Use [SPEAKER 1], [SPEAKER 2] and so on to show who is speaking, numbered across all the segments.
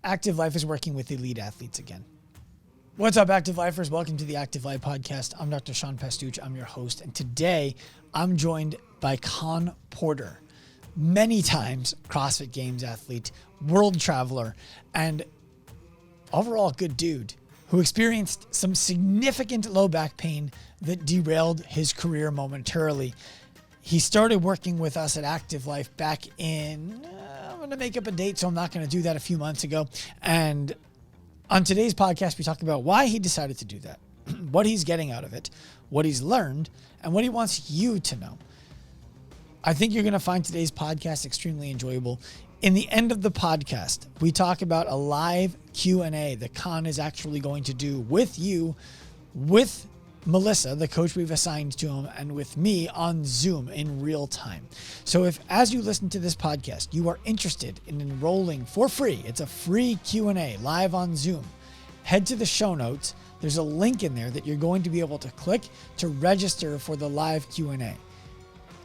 [SPEAKER 1] Active Life is working with elite athletes again. What's up, Active Lifers? Welcome to the Active Life Podcast. I'm Dr. Sean Pastuch. I'm your host. And today I'm joined by Con Porter, many times CrossFit Games athlete, world traveler, and overall good dude who experienced some significant low back pain that derailed his career momentarily. He started working with us at Active Life back in, I'm going to make up a date, so I'm not going to do that, a few months ago. And on today's podcast, we talk about why he decided to do that, what he's getting out of it, what he's learned, and what he wants you to know. I think you're going to find today's podcast extremely enjoyable. In the end of the podcast, we talk about a live Q&A that Con is actually going to do with you, with Melissa, the coach we've assigned to him, and with me on Zoom in real time. So if, as you listen to this podcast, you are interested in enrolling for free, it's a free Q&A live on Zoom, head to the show notes. There's a link in there that you're going to be able to click to register for the live Q&A.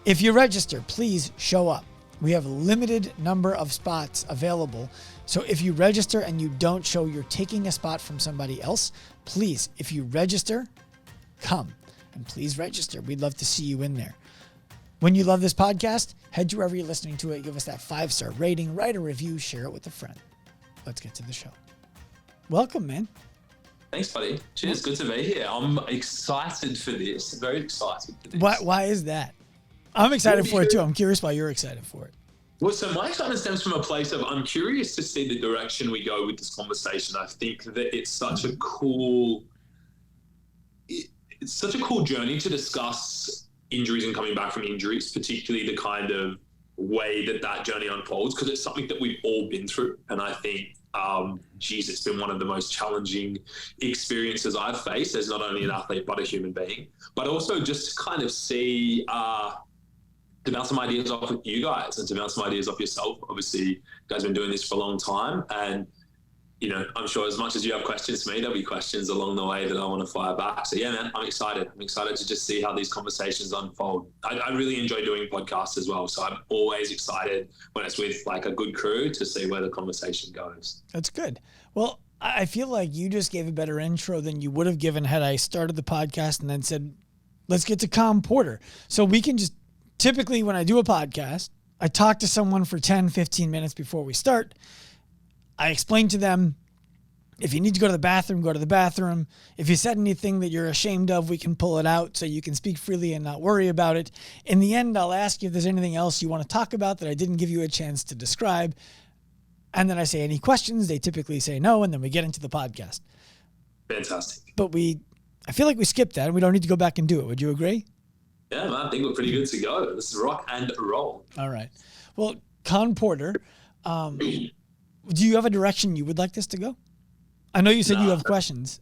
[SPEAKER 1] If you register, please show up. We have a limited number of spots available. So if you register and you don't show, you're taking a spot from somebody else. Please, if you register, come and please register. We'd love to see you in there. When you love this podcast, head to wherever you're listening to it, give us that 5-star rating, write a review, share it with a friend. Let's get to the show. Welcome, man.
[SPEAKER 2] Thanks, buddy. Cheers. Good to be here. I'm excited for this. Very excited for this.
[SPEAKER 1] Why is that? I'm excited for it too. I'm curious why you're excited for it.
[SPEAKER 2] Well, so my excitement stems from a place of I'm curious to see the direction we go with this conversation. I think that it's such a cool journey to discuss injuries and coming back from injuries, particularly the kind of way that journey unfolds, because it's something that we've all been through. And I think, it's been one of the most challenging experiences I've faced as not only an athlete, but a human being, but also just to kind of see, to bounce some ideas off of you guys and to bounce some ideas off yourself. Obviously, you guys have been doing this for a long time, and I'm sure as much as you have questions for me, there'll be questions along the way that I want to fire back. So yeah, man, I'm excited. I'm excited to just see how these conversations unfold. I really enjoy doing podcasts as well. So I'm always excited when it's with like a good crew to see where the conversation goes.
[SPEAKER 1] That's good. Well, I feel like you just gave a better intro than you would have given had I started the podcast and then said, let's get to Con Porter. So we can just, typically when I do a podcast, I talk to someone for 10, 15 minutes before we start. I explain to them, if you need to go to the bathroom, go to the bathroom. If you said anything that you're ashamed of, we can pull it out so you can speak freely and not worry about it. In the end, I'll ask you if there's anything else you want to talk about that I didn't give you a chance to describe. And then I say, any questions? They typically say no, and then we get into the podcast.
[SPEAKER 2] Fantastic.
[SPEAKER 1] But I feel like we skipped that, and we don't need to go back and do it. Would you agree?
[SPEAKER 2] Yeah, man, I think we're pretty good to go. This is rock and roll.
[SPEAKER 1] All right. Well, Con Porter, do you have a direction you would like this to go? I know you said you have questions.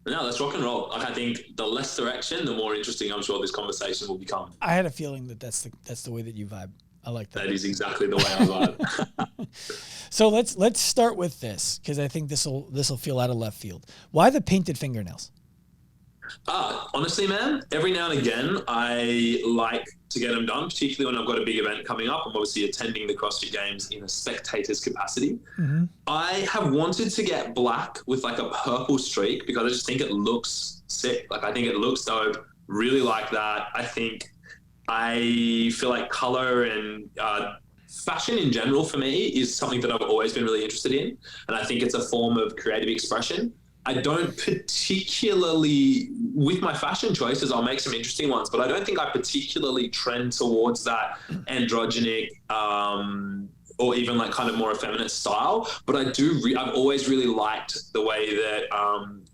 [SPEAKER 2] No, let's rock and roll. Like, I think the less direction, the more interesting I'm sure this conversation will become.
[SPEAKER 1] I had a feeling that's the way that you vibe. I like that.
[SPEAKER 2] That is exactly the way I vibe.
[SPEAKER 1] So let's start with this, because I think this will feel out of left field. Why the painted fingernails?
[SPEAKER 2] Honestly, man, every now and again, I like to get them done, particularly when I've got a big event coming up. I'm obviously attending the CrossFit Games in a spectator's capacity. Mm-hmm. I have wanted to get black with like a purple streak because I just think it looks sick. Like, I think it looks dope. Really like that. I feel like color and fashion in general for me is something that I've always been really interested in. And I think it's a form of creative expression. I don't particularly, with my fashion choices, I'll make some interesting ones, but I don't think I particularly trend towards that androgynic or even like kind of more effeminate style. But I've always really liked the way that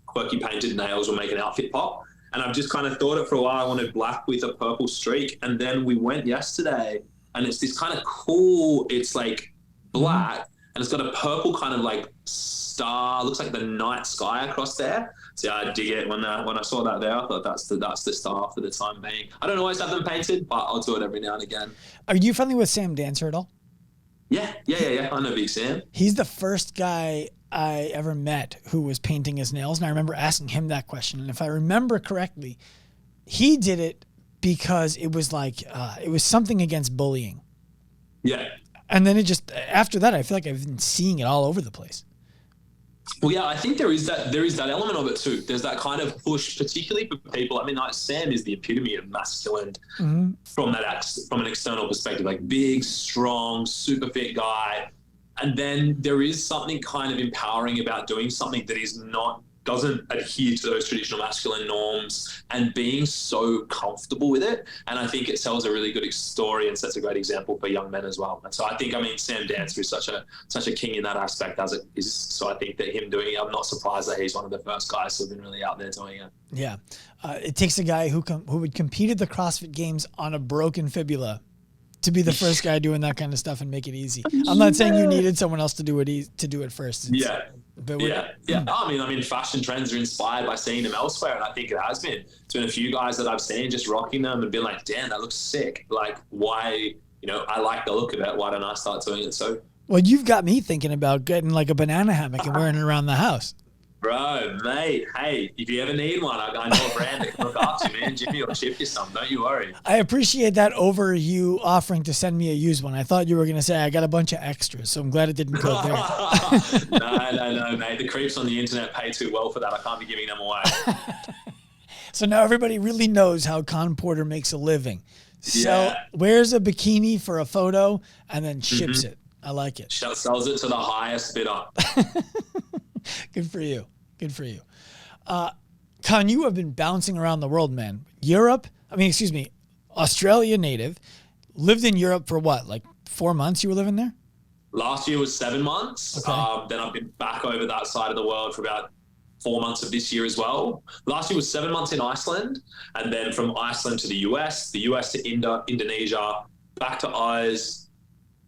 [SPEAKER 2] quirky painted nails will make an outfit pop. And I've just kind of thought it for a while. I wanted black with a purple streak. And then we went yesterday and it's this kind of cool, it's like black and it's got a purple kind of like star, looks like the night sky across there. So yeah, I dig it. When I saw that there, I thought that's the star for the time being. I don't always have them painted, but I'll do it every now and again.
[SPEAKER 1] Are you friendly with Sam Dancer at all?
[SPEAKER 2] Yeah. I know Big Sam.
[SPEAKER 1] He's the first guy I ever met who was painting his nails, and I remember asking him that question. And if I remember correctly, he did it because it was like it was something against bullying.
[SPEAKER 2] Yeah.
[SPEAKER 1] And then it just, after that, I feel like I've been seeing it all over the place.
[SPEAKER 2] Well, yeah, I think there is that element of it too. There's that kind of push, particularly for people. I mean, like Sam is the epitome of masculine from an external perspective, like big, strong, super fit guy. And then there is something kind of empowering about doing something that doesn't adhere to those traditional masculine norms and being so comfortable with it. And I think it tells a really good story and sets a great example for young men as well. And so I think, Sam Dancer is such a king in that aspect as it is. So I think that him doing it, I'm not surprised that he's one of the first guys who've been really out there doing it.
[SPEAKER 1] Yeah. It takes a guy who would compete at the CrossFit Games on a broken fibula to be the first guy doing that kind of stuff and make it easy. I'm not saying you needed someone else to do it first.
[SPEAKER 2] Fashion trends are inspired by seeing them elsewhere, and I think it has been. There's been a few guys that I've seen just rocking them and been like, damn, that looks sick. Like, why, I like the look of it. Why don't I start doing it? So,
[SPEAKER 1] well, you've got me thinking about getting like a banana hammock and wearing it around the house.
[SPEAKER 2] Bro, mate, hey, if you ever need one, I know a brand that can look after you, man. Jimmy will ship you some. Don't you worry.
[SPEAKER 1] I appreciate that over you offering to send me a used one. I thought you were going to say I got a bunch of extras, so I'm glad it didn't go there.
[SPEAKER 2] No, mate. The creeps on the internet pay too well for that. I can't be giving them away.
[SPEAKER 1] So now everybody really knows how Con Porter makes a living. So wears a bikini for a photo and then ships it. I like it.
[SPEAKER 2] Sells it to the highest bidder.
[SPEAKER 1] Good for you. Good for you. Con, you have been bouncing around the world, man. Australia native. Lived in Europe for what, like 4 months you were living there?
[SPEAKER 2] Last year was 7 months. Okay. Then I've been back over that side of the world for about 4 months of this year as well. Last year was 7 months in Iceland. And then from Iceland to the US to Indonesia, back to Oz,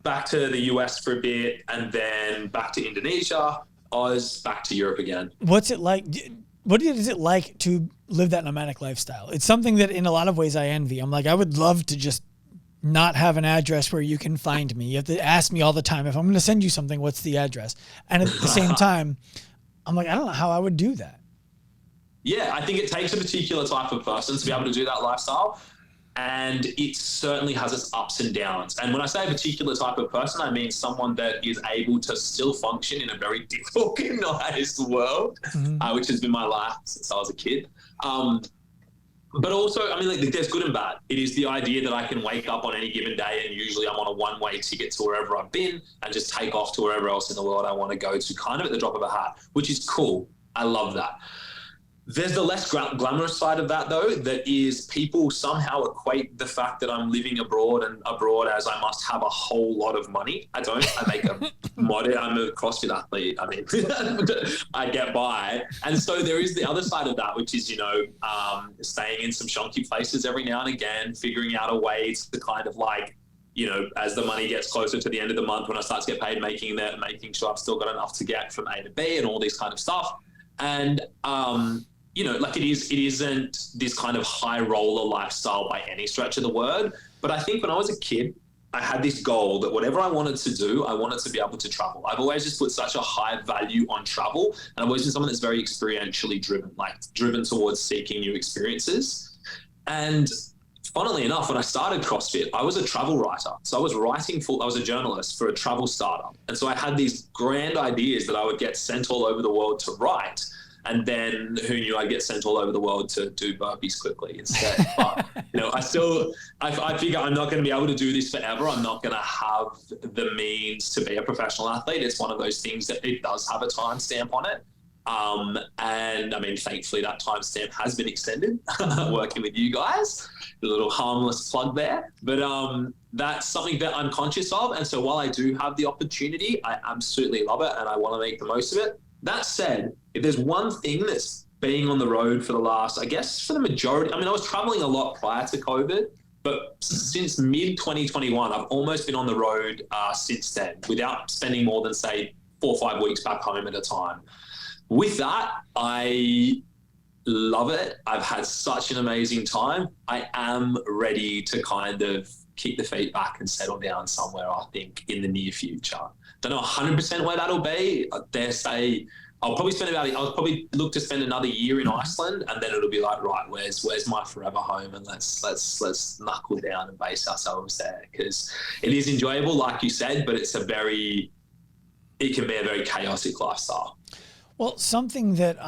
[SPEAKER 2] back to the US for a bit, and then back to Indonesia, Oz, back to Europe again.
[SPEAKER 1] What's it like? What is it like to live that nomadic lifestyle? It's something that in a lot of ways I envy. I'm like, I would love to just not have an address where you can find me. You have to ask me all the time, if I'm going to send you something, what's the address? And at the same time, I'm like, I don't know how I would do that.
[SPEAKER 2] Yeah, I think it takes a particular type of person to be able to do that lifestyle. And it certainly has its ups and downs. And when I say a particular type of person, I mean someone that is able to still function in a very disorganized world, which has been my life since I was a kid. But also, there's good and bad. It is the idea that I can wake up on any given day and usually I'm on a one-way ticket to wherever I've been and just take off to wherever else in the world I want to go to, kind of at the drop of a hat, which is cool. I love that. There's the less glamorous side of that, though, that is people somehow equate the fact that I'm living abroad as I must have a whole lot of money. I don't. I make I'm a CrossFit athlete. I get by. And so there is the other side of that, which is, staying in some shonky places every now and again, figuring out a way to kind of as the money gets closer to the end of the month, when I start to get paid, making sure I've still got enough to get from A to B and all this kind of stuff. And, it isn't this kind of high roller lifestyle by any stretch of the word. But I think when I was a kid, I had this goal that whatever I wanted to do, I wanted to be able to travel. I've always just put such a high value on travel. And I've always been someone that's very experientially driven towards seeking new experiences. And funnily enough, when I started CrossFit, I was a travel writer. So I was a journalist for a travel startup. And so I had these grand ideas that I would get sent all over the world to write. And then who knew I'd get sent all over the world to do burpees quickly instead. But, I figure I'm not going to be able to do this forever. I'm not going to have the means to be a professional athlete. It's one of those things that it does have a timestamp on it. Thankfully that timestamp has been extended working with you guys. A little harmless plug there. But that's something that I'm conscious of. And so while I do have the opportunity, I absolutely love it and I want to make the most of it. That said, if there's one thing that's being on the road for the last, I guess for the majority, I was traveling a lot prior to COVID, but since mid-2021, I've almost been on the road since then without spending more than, say, 4 or 5 weeks back home at a time. With that, I love it. I've had such an amazing time. I am ready to kind of kick the feet back and settle down somewhere, I think, in the near future. Don't know 100% where that'll be. I dare say I'll probably look to spend another year in Iceland, and then it'll be like, right, where's my forever home, and let's knuckle down and base ourselves there, because it is enjoyable, like you said, but it can be a very chaotic lifestyle.
[SPEAKER 1] Well, something that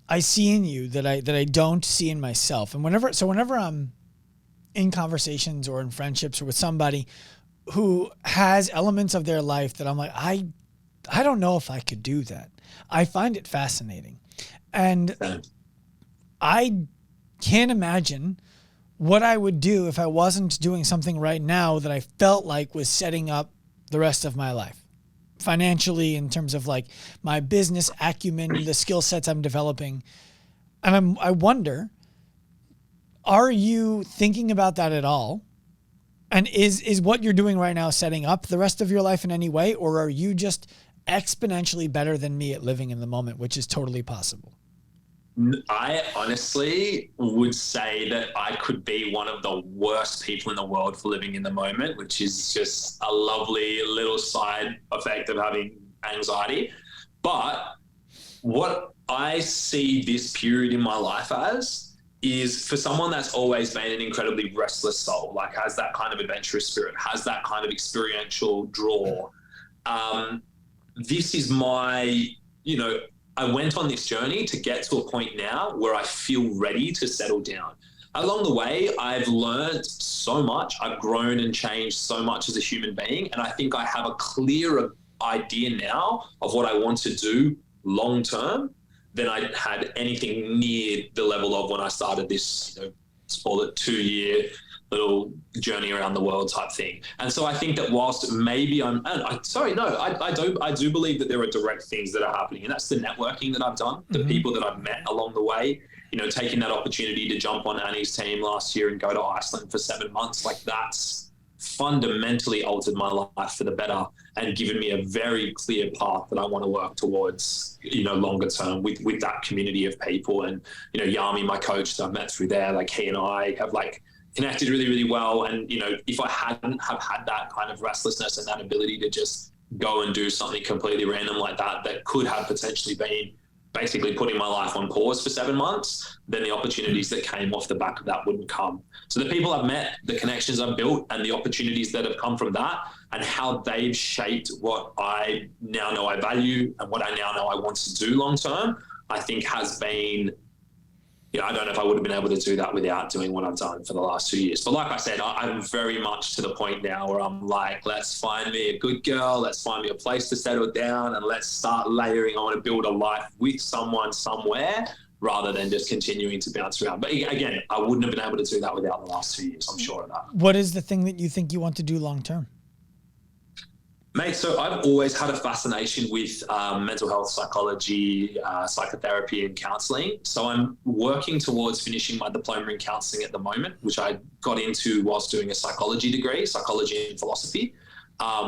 [SPEAKER 1] I see in you that I don't see in myself, and whenever I'm in conversations or in friendships or with somebody who has elements of their life that I'm like, I don't know if I could do that. I find it fascinating, and I can't imagine what I would do if I wasn't doing something right now that I felt like was setting up the rest of my life. Financially, in terms of like my business acumen, the skill sets I'm developing. And I wonder, are you thinking about that at all? And is what you're doing right now setting up the rest of your life in any way? Or are you just exponentially better than me at living in the moment, which is totally possible?
[SPEAKER 2] I honestly would say that I could be one of the worst people in the world for living in the moment, which is just a lovely little side effect of having anxiety. But what I see this period in my life as is for someone that's always been an incredibly restless soul, like has that kind of adventurous spirit, has that kind of experiential draw. This is my, I went on this journey to get to a point now where I feel ready to settle down. Along the way, I've learned so much. I've grown and changed so much as a human being. And I think I have a clearer idea now of what I want to do long term than I had anything near the level of when I started this, let's call it 2-year little journey around the world type thing. And so I think that whilst maybe I do believe that there are direct things that are happening, and that's the networking that I've done, the people that I've met along the way, taking that opportunity to jump on Annie's team last year and go to Iceland for 7 months, like that's fundamentally altered my life for the better and given me a very clear path that I want to work towards, longer term with that community of people. And, Yami, my coach that I've met through there, like he and I have connected really, really well. And, if I hadn't have had that kind of restlessness and that ability to just go and do something completely random like that could have potentially been basically putting my life on pause for 7 months, then the opportunities that came off the back of that wouldn't come. So the people I've met, the connections I've built, and the opportunities that have come from that, and how they've shaped what I now know I value and what I now know I want to do long term, I think has been, I don't know if I would have been able to do that without doing what I've done for the last 2 years. But like I said, I'm very much to the point now where I'm like, let's find me a good girl, let's find me a place to settle down, and let's start layering. I want to build a life with someone somewhere rather than just continuing to bounce around. But again, I wouldn't have been able to do that without the last 2 years, I'm sure of that.
[SPEAKER 1] What is the thing that you think you want to do long term?
[SPEAKER 2] Mate, so I've always had a fascination with mental health, psychology, psychotherapy and counselling. So I'm working towards finishing my diploma in counselling at the moment, which I got into whilst doing a psychology degree, psychology and philosophy,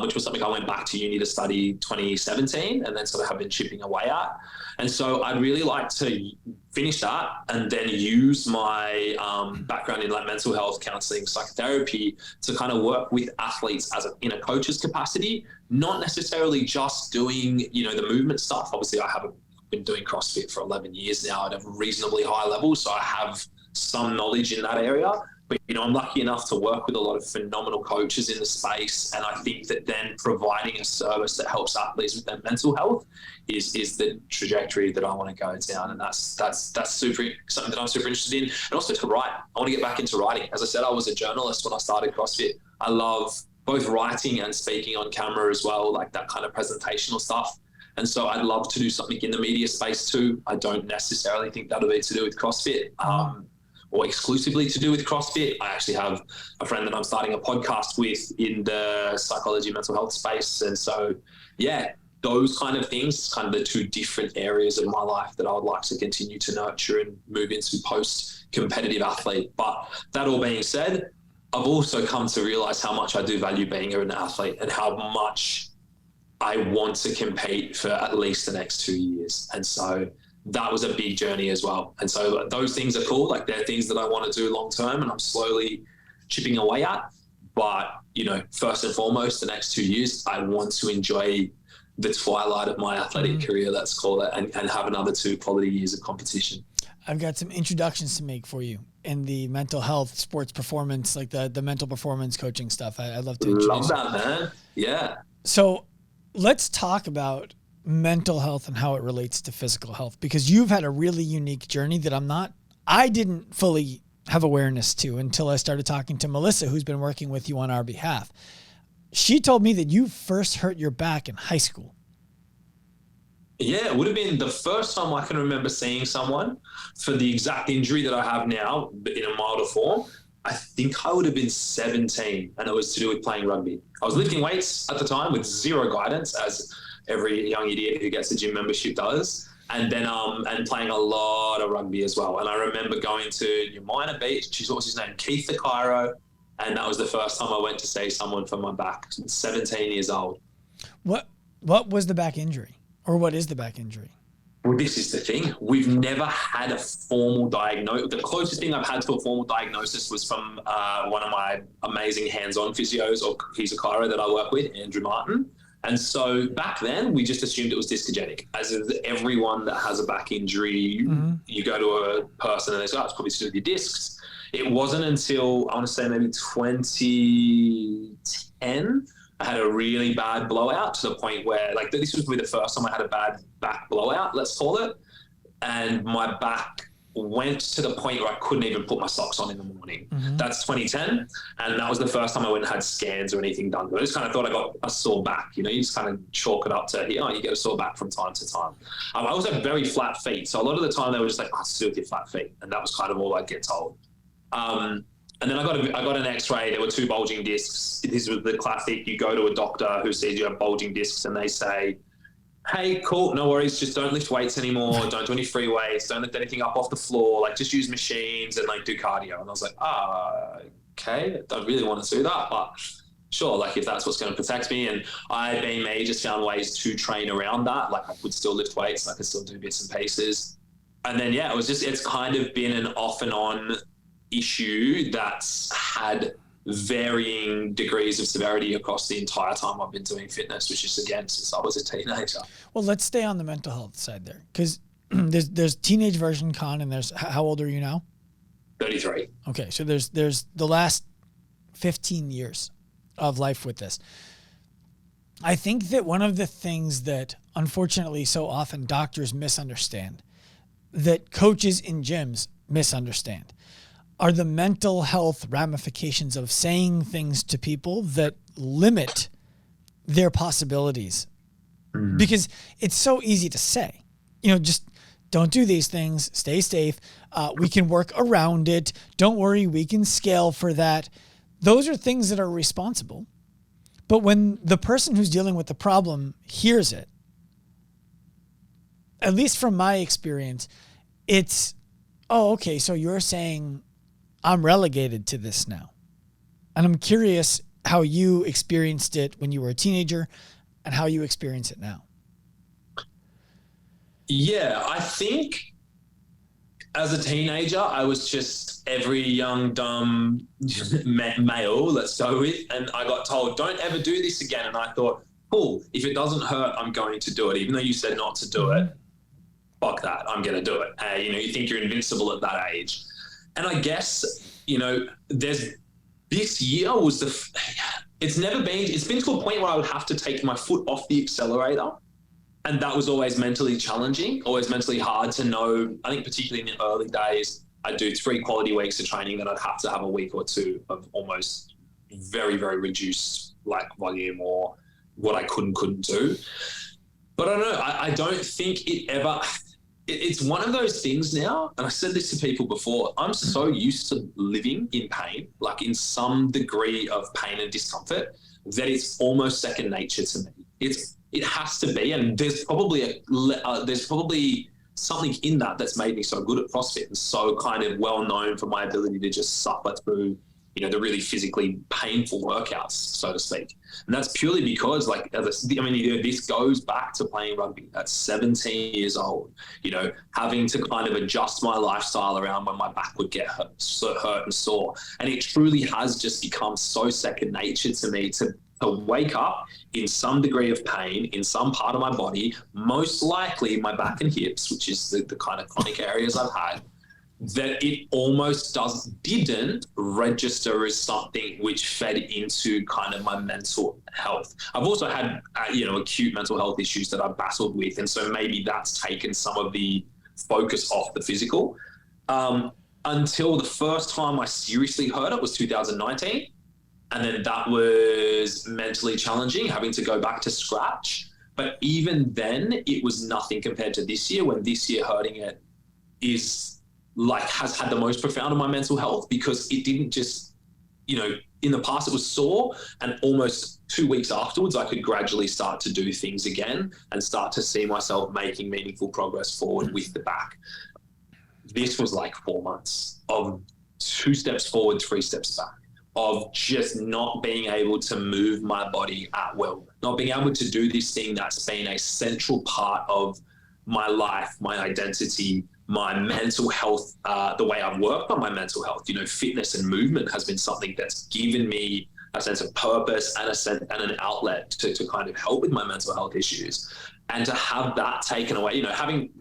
[SPEAKER 2] which was something I went back to uni to study 2017 and then sort of have been chipping away at. And so I'd really like to finish that and then use my background in mental health, counselling, psychotherapy to kind of work with athletes in a coach's capacity, not necessarily just doing, the movement stuff. Obviously, I haven't been doing CrossFit for 11 years now at a reasonably high level, so I have some knowledge in that area. But, I'm lucky enough to work with a lot of phenomenal coaches in the space. And I think that then providing a service that helps athletes with their mental health is the trajectory that I want to go down. And that's something that I'm super interested in. And also to write. I want to get back into writing. As I said, I was a journalist when I started CrossFit. I love both writing and speaking on camera as well, like that kind of presentational stuff. And so I'd love to do something in the media space too. I don't necessarily think that'll be to do with CrossFit. Or exclusively to do with CrossFit. I actually have a friend that I'm starting a podcast with in the psychology mental health space. And so, those kind of things, kind of the two different areas of my life that I would like to continue to nurture and move into post-competitive athlete. But that all being said, I've also come to realize how much I do value being an athlete and how much I want to compete for at least the next 2 years. And so that was a big journey as well. And so those things are cool. Like they're things that I want to do long term and I'm slowly chipping away at. But, first and foremost, the next 2 years, I want to enjoy the twilight of my athletic career, let's call it, and have another 2 quality years of competition.
[SPEAKER 1] I've got some introductions to make for you in the mental health, sports performance, like the mental performance coaching stuff. I'd love to introduce
[SPEAKER 2] that, man. Yeah.
[SPEAKER 1] So let's talk about mental health and how it relates to physical health, because you've had a really unique journey that I didn't fully have awareness to until I started talking to Melissa, who's been working with you on our behalf. She told me that you first hurt your back in high school.
[SPEAKER 2] Yeah, it would have been the first time I can remember seeing someone for the exact injury that I have now, but in a milder form. I think I would have been 17, and it was to do with playing rugby. I was lifting weights at the time with zero guidance, as every young idiot who gets a gym membership does, and then and playing a lot of rugby as well. And I remember going to New Minor Beach, what was his name, Keith the Cairo, and that was the first time I went to see someone for my back. 17 years old.
[SPEAKER 1] What was the back injury? Or what is the back injury?
[SPEAKER 2] Well, this is the thing. We've never had a formal diagnosis. The closest thing I've had to a formal diagnosis was from one of my amazing hands-on physios, or he's a chiro that I work with, Andrew Martin. And so back then, we just assumed it was discogenic. As is everyone that has a back injury, you go to a person and they say, oh, it's probably to do with your discs. It wasn't until, I want to say maybe 2010, I had a really bad blowout to the point where, like, this was probably the first time I had a bad back blowout, let's call it. And my back went to the point where I couldn't even put my socks on in the morning. That's 2010. And that was the first time I went and had scans or anything done. But I just kind of thought I got a sore back. You know, you just kind of chalk it up to, you get a sore back from time to time. I also have very flat feet. So a lot of the time they were just like, oh, it's to do with your flat feet. And that was kind of all I'd get told. And then I got an X-ray. There were 2 bulging discs. This was the classic. You go to a doctor who sees you have bulging discs, and they say, "Hey, cool, no worries. Just don't lift weights anymore. Don't do any free weights. Don't lift anything up off the floor. Like, just use machines and like do cardio." And I was like, okay, I don't really want to do that, but sure. Like, if that's what's going to protect me, and I, being me, just found ways to train around that. Like, I could still lift weights. I could still do bits and pieces. And then it's kind of been an off and on issue that's had varying degrees of severity across the entire time I've been doing fitness, which is, again, since I was a teenager.
[SPEAKER 1] Well, let's stay on the mental health side there, because there's teenage version Con, and there's, how old are you now?
[SPEAKER 2] 33.
[SPEAKER 1] Okay, so there's the last 15 years of life with this. I think that one of the things that, unfortunately, so often doctors misunderstand, that coaches in gyms misunderstand, are the mental health ramifications of saying things to people that limit their possibilities. Because it's so easy to say, just don't do these things, stay safe. We can work around it. Don't worry, we can scale for that. Those are things that are responsible. But when the person who's dealing with the problem hears it, at least from my experience, it's, oh, okay, so you're saying I'm relegated to this now. And I'm curious how you experienced it when you were a teenager and how you experience it now.
[SPEAKER 2] Yeah, I think as a teenager, I was just every young, dumb male, let's go with, and I got told, don't ever do this again. And I thought, cool, if it doesn't hurt, I'm going to do it. Even though you said not to do it, fuck that, I'm going to do it. You think you're invincible at that age. And I guess, this year was it's been to a point where I would have to take my foot off the accelerator. And that was always mentally challenging, always mentally hard to know. I think particularly in the early days, I'd do 3 quality weeks of training, then I'd have to have a week or 2 of almost very, very reduced volume or what I couldn't do. But I don't know, I don't think it ever... It's one of those things now, and I said this to people before, I'm so used to living in pain, like in some degree of pain and discomfort, that it's almost second nature to me. It has to be, and there's probably something in that's made me so good at CrossFit and so kind of well known for my ability to just suffer through, the really physically painful workouts, so to speak. And that's purely because, this goes back to playing rugby at 17 years old, having to kind of adjust my lifestyle around when my back would get hurt and sore. And it truly has just become so second nature to me to wake up in some degree of pain in some part of my body, most likely my back and hips, which is the kind of chronic areas I've had, that it almost didn't register as something which fed into kind of my mental health. I've also had, acute mental health issues that I've battled with. And so maybe that's taken some of the focus off the physical. Until the first time I seriously heard it was 2019. And then that was mentally challenging, having to go back to scratch. But even then, it was nothing compared to this year, when this year hurting it has had the most profound on my mental health, because it didn't just, in the past it was sore, and almost 2 weeks afterwards, I could gradually start to do things again and start to see myself making meaningful progress forward with the back. This was like 4 months of 2 steps forward, 3 steps back, of just not being able to move my body at will, not being able to do this thing that's been a central part of my life, my identity, my mental health, the way I've worked on my mental health. Fitness and movement has been something that's given me a sense of purpose and an outlet to kind of help with my mental health issues. And to have that taken away,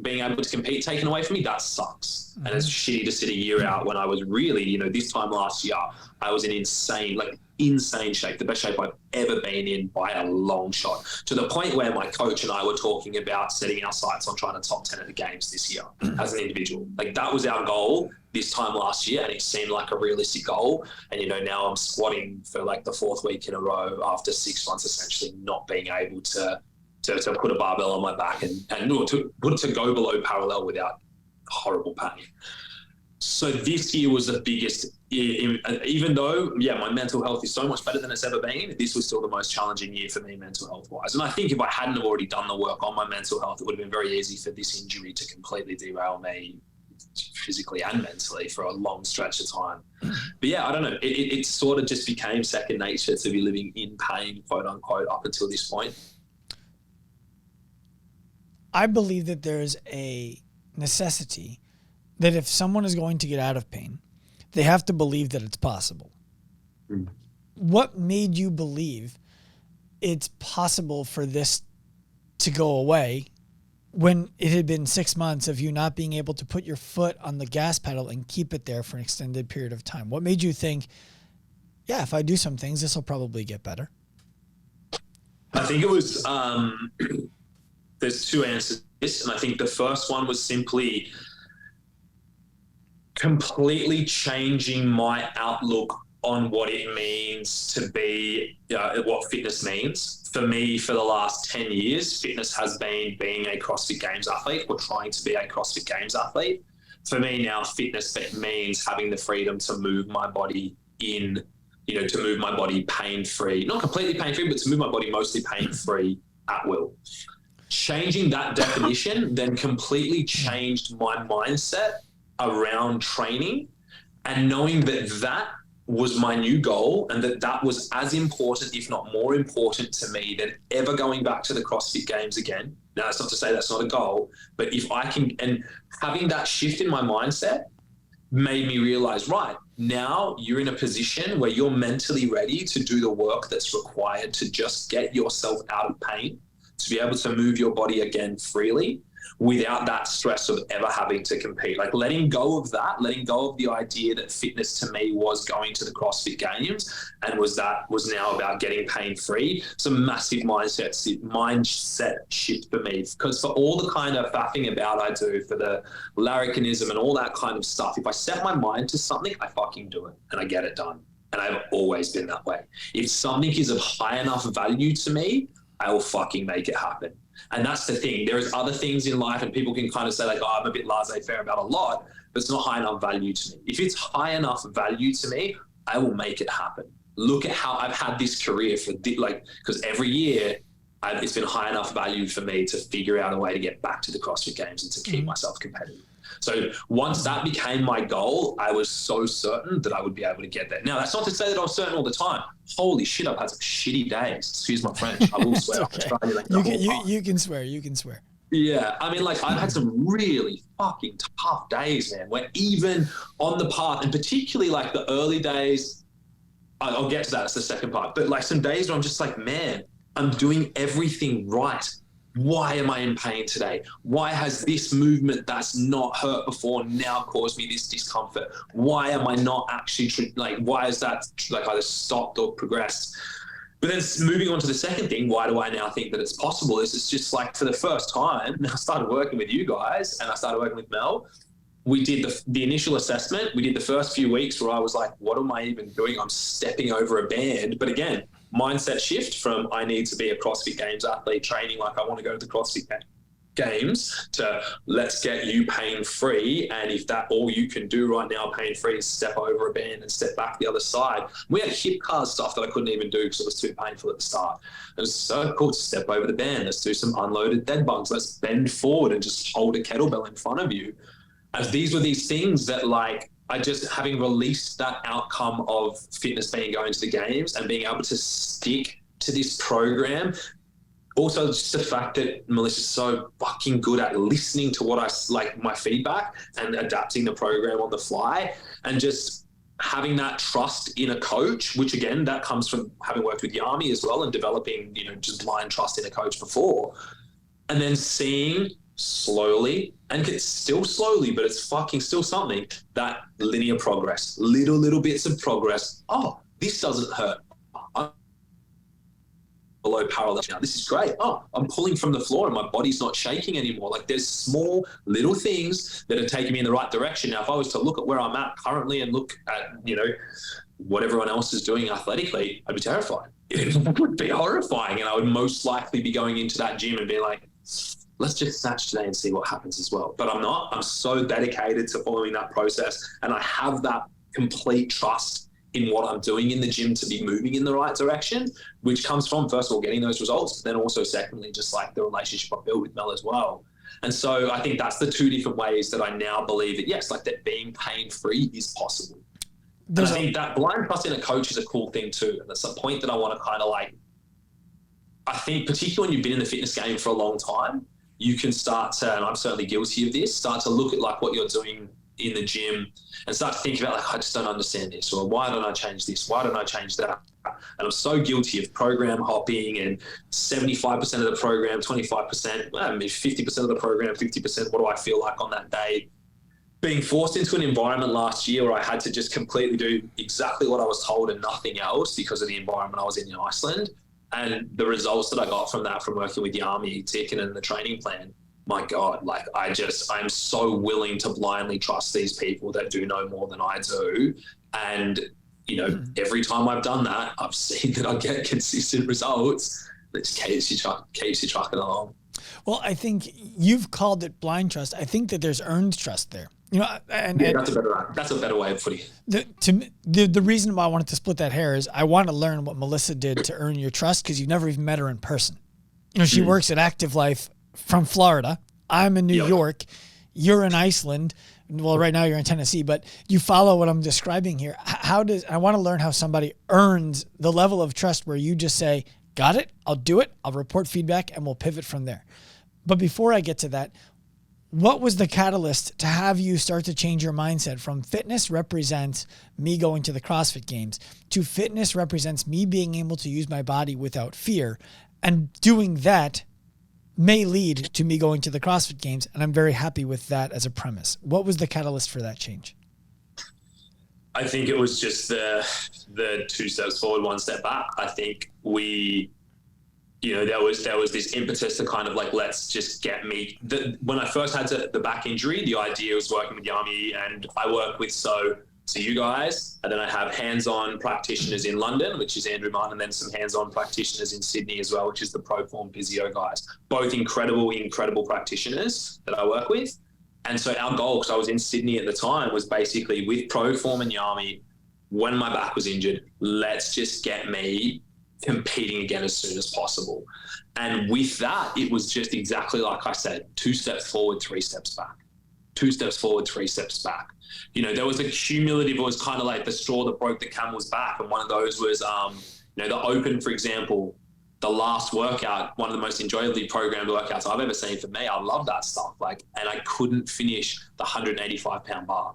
[SPEAKER 2] being able to compete taken away from me, that sucks. Mm-hmm. And it's shitty to sit a year out when I was really, this time last year, I was in insane shape, the best shape I've ever been in by a long shot, to the point where my coach and I were talking about setting our sights on trying to top 10 at the games this year as an individual. That was our goal this time last year, and it seemed like a realistic goal. And, now I'm squatting for the 4th week in a row after 6 months, essentially not being able to put a barbell on my back and to go below parallel without horrible pain. So this year was the biggest, even though, my mental health is so much better than it's ever been, this was still the most challenging year for me mental health wise. And I think if I hadn't have already done the work on my mental health, it would have been very easy for this injury to completely derail me physically and mentally for a long stretch of time. But I don't know, it sort of just became second nature to be living in pain, quote unquote, up until this point.
[SPEAKER 1] I believe that there's a necessity that if someone is going to get out of pain, they have to believe that it's possible. Mm. What made you believe it's possible for this to go away when it had been 6 months of you not being able to put your foot on the gas pedal and keep it there for an extended period of time? What made you think, if I do some things, this will probably get better?
[SPEAKER 2] I think it was, there's 2 answers to this. And I think the first one was simply completely changing my outlook on what it means to be, what fitness means. For me, for the last 10 years, fitness has been being a CrossFit Games athlete, or trying to be a CrossFit Games athlete. For me now, fitness means having the freedom to move my body to move my body pain-free, not completely pain-free, but to move my body mostly pain-free at will. Changing that definition then completely changed my mindset around training, and knowing that was my new goal, and that was as important, if not more important to me than ever going back to the CrossFit Games again. Now, that's not to say that's not a goal, but if I can, and having that shift in my mindset made me realize, right, now you're in a position where you're mentally ready to do the work that's required to just get yourself out of pain, to be able to move your body again freely without that stress of ever having to compete. Letting go of the idea that fitness to me was going to the CrossFit Games and was now about getting pain-free. It's a massive mindset shift for me, because for all the kind of faffing about I do, for the larrikinism and all that kind of stuff, if I set my mind to something, I fucking do it and I get it done. And I've always been that way. If something is of high enough value to me, I will fucking make it happen. And that's the thing. There is other things in life, and people can kind of say I'm a bit laissez-faire about a lot, but it's not high enough value to me. If it's high enough value to me, I will make it happen. Look at how I've had this career because every year it's been high enough value for me to figure out a way to get back to the CrossFit Games and to keep myself competitive. So once that became my goal, I was so certain that I would be able to get there. Now, that's not to say that I was certain all the time. Holy shit, I've had some shitty days. Excuse my French. I will swear.
[SPEAKER 1] Okay. You can swear. You can swear.
[SPEAKER 2] Yeah. I mean, I've had some really fucking tough days, man, where even on the path, and particularly the early days, I'll get to that. It's the second part. But some days where I'm just man, I'm doing everything right. why am I in pain today? Why has this movement that's not hurt before now caused me this discomfort? Why am I not actually, why is that either stopped or progressed? But then moving on to the second thing, why do I now think that it's possible? It's just like, for the first time, I started working with you guys and I started working with Mel. We did the initial assessment. We did the first few weeks where I was like, what am I even doing? I'm stepping over a band. But again, mindset shift from I need to be a CrossFit Games athlete training like I want to go to the CrossFit Games to let's get you pain-free. And if that all you can do right now pain-free is step over a band and step back the other side. We had hip card stuff that I couldn't even do because it was too painful at the start. It was so cool to step over the band. Let's do some unloaded dead bugs. Let's bend forward and just hold a kettlebell in front of you. As these were these things that, like, I just, having released that outcome of fitness being going to the games and being able to stick to this program. Also, just the fact that Melissa's so fucking good at listening to what my feedback and adapting the program on the fly, and just having that trust in a coach, which again, that comes from having worked with Yami as well and developing, just blind trust in a coach before. And then seeing slowly, and it's still slowly, but it's fucking still something, that linear progress, little bits of progress. Oh, this doesn't hurt. I'm below parallel now. This is great. Oh, I'm pulling from the floor and my body's not shaking anymore. Like, there's small little things that are taking me in the right direction. Now, if I was to look at where I'm at currently and look at, what everyone else is doing athletically, I'd be terrified. It would be horrifying. And I would most likely be going into that gym and being like, let's just snatch today and see what happens as well. But I'm not. I'm so dedicated to following that process. And I have that complete trust in what I'm doing in the gym to be moving in the right direction, which comes from, first of all, getting those results, but then also secondly, just like the relationship I built with Mel as well. And so I think that's the two different ways that I now believe that, yes, like that being pain-free is possible. And I think that blind trust in a coach is a cool thing too. And that's a point that I want to kind of I think particularly when you've been in the fitness game for a long time, you can start to, and I'm certainly guilty of this, start to look at what you're doing in the gym and start to think about I just don't understand this, or why don't I change this? Why don't I change that? And I'm so guilty of program hopping and 75% of the program, 25%, maybe 50% of the program, 50%, what do I feel like on that day? Being forced into an environment last year where I had to just completely do exactly what I was told and nothing else because of the environment I was in Iceland. And the results that I got from that, from working with Yami, Tikin, and the training plan, my God, I'm so willing to blindly trust these people that do know more than I do. And, every time I've done that, I've seen that I get consistent results. It just keeps you trucking along.
[SPEAKER 1] Well, I think you've called it blind trust. I think that there's earned trust there.
[SPEAKER 2] That's a better way of putting it.
[SPEAKER 1] The reason why I wanted to split that hair is I want to learn what Melissa did to earn your trust, because you've never even met her in person. She works at Active Life from Florida. I'm in New York. You're in Iceland. Well, right now you're in Tennessee, but you follow what I'm describing here. I want to learn how somebody earns the level of trust where you just say, got it, I'll do it, I'll report feedback, and we'll pivot from there. But before I get to that, what was the catalyst to have you start to change your mindset from fitness represents me going to the CrossFit Games to fitness represents me being able to use my body without fear, and doing that may lead to me going to the CrossFit Games, and I'm very happy with that as a premise. What was the catalyst for that change?
[SPEAKER 2] I think it was just the 2 steps forward, 1 step back. I think there was this impetus to kind of let's just get me. When I first had the back injury, the idea was working with Yami, and I work with so you guys, and then I have hands-on practitioners in London, which is Andrew Martin, and then some hands-on practitioners in Sydney as well, which is the Proform Physio guys. Both incredible practitioners that I work with. And so our goal, because I was in Sydney at the time, was basically with Proform and Yami, when my back was injured, let's just get me competing again as soon as possible. And with that, it was just exactly like I said, 2 steps forward, 3 steps back. 2 steps forward, 3 steps back. There was a cumulative, it was kind of like the straw that broke the camel's back. And one of those was, the Open, for example, the last workout, one of the most enjoyably programmed workouts I've ever seen for me. I love that stuff. And I couldn't finish the 185-pound bar.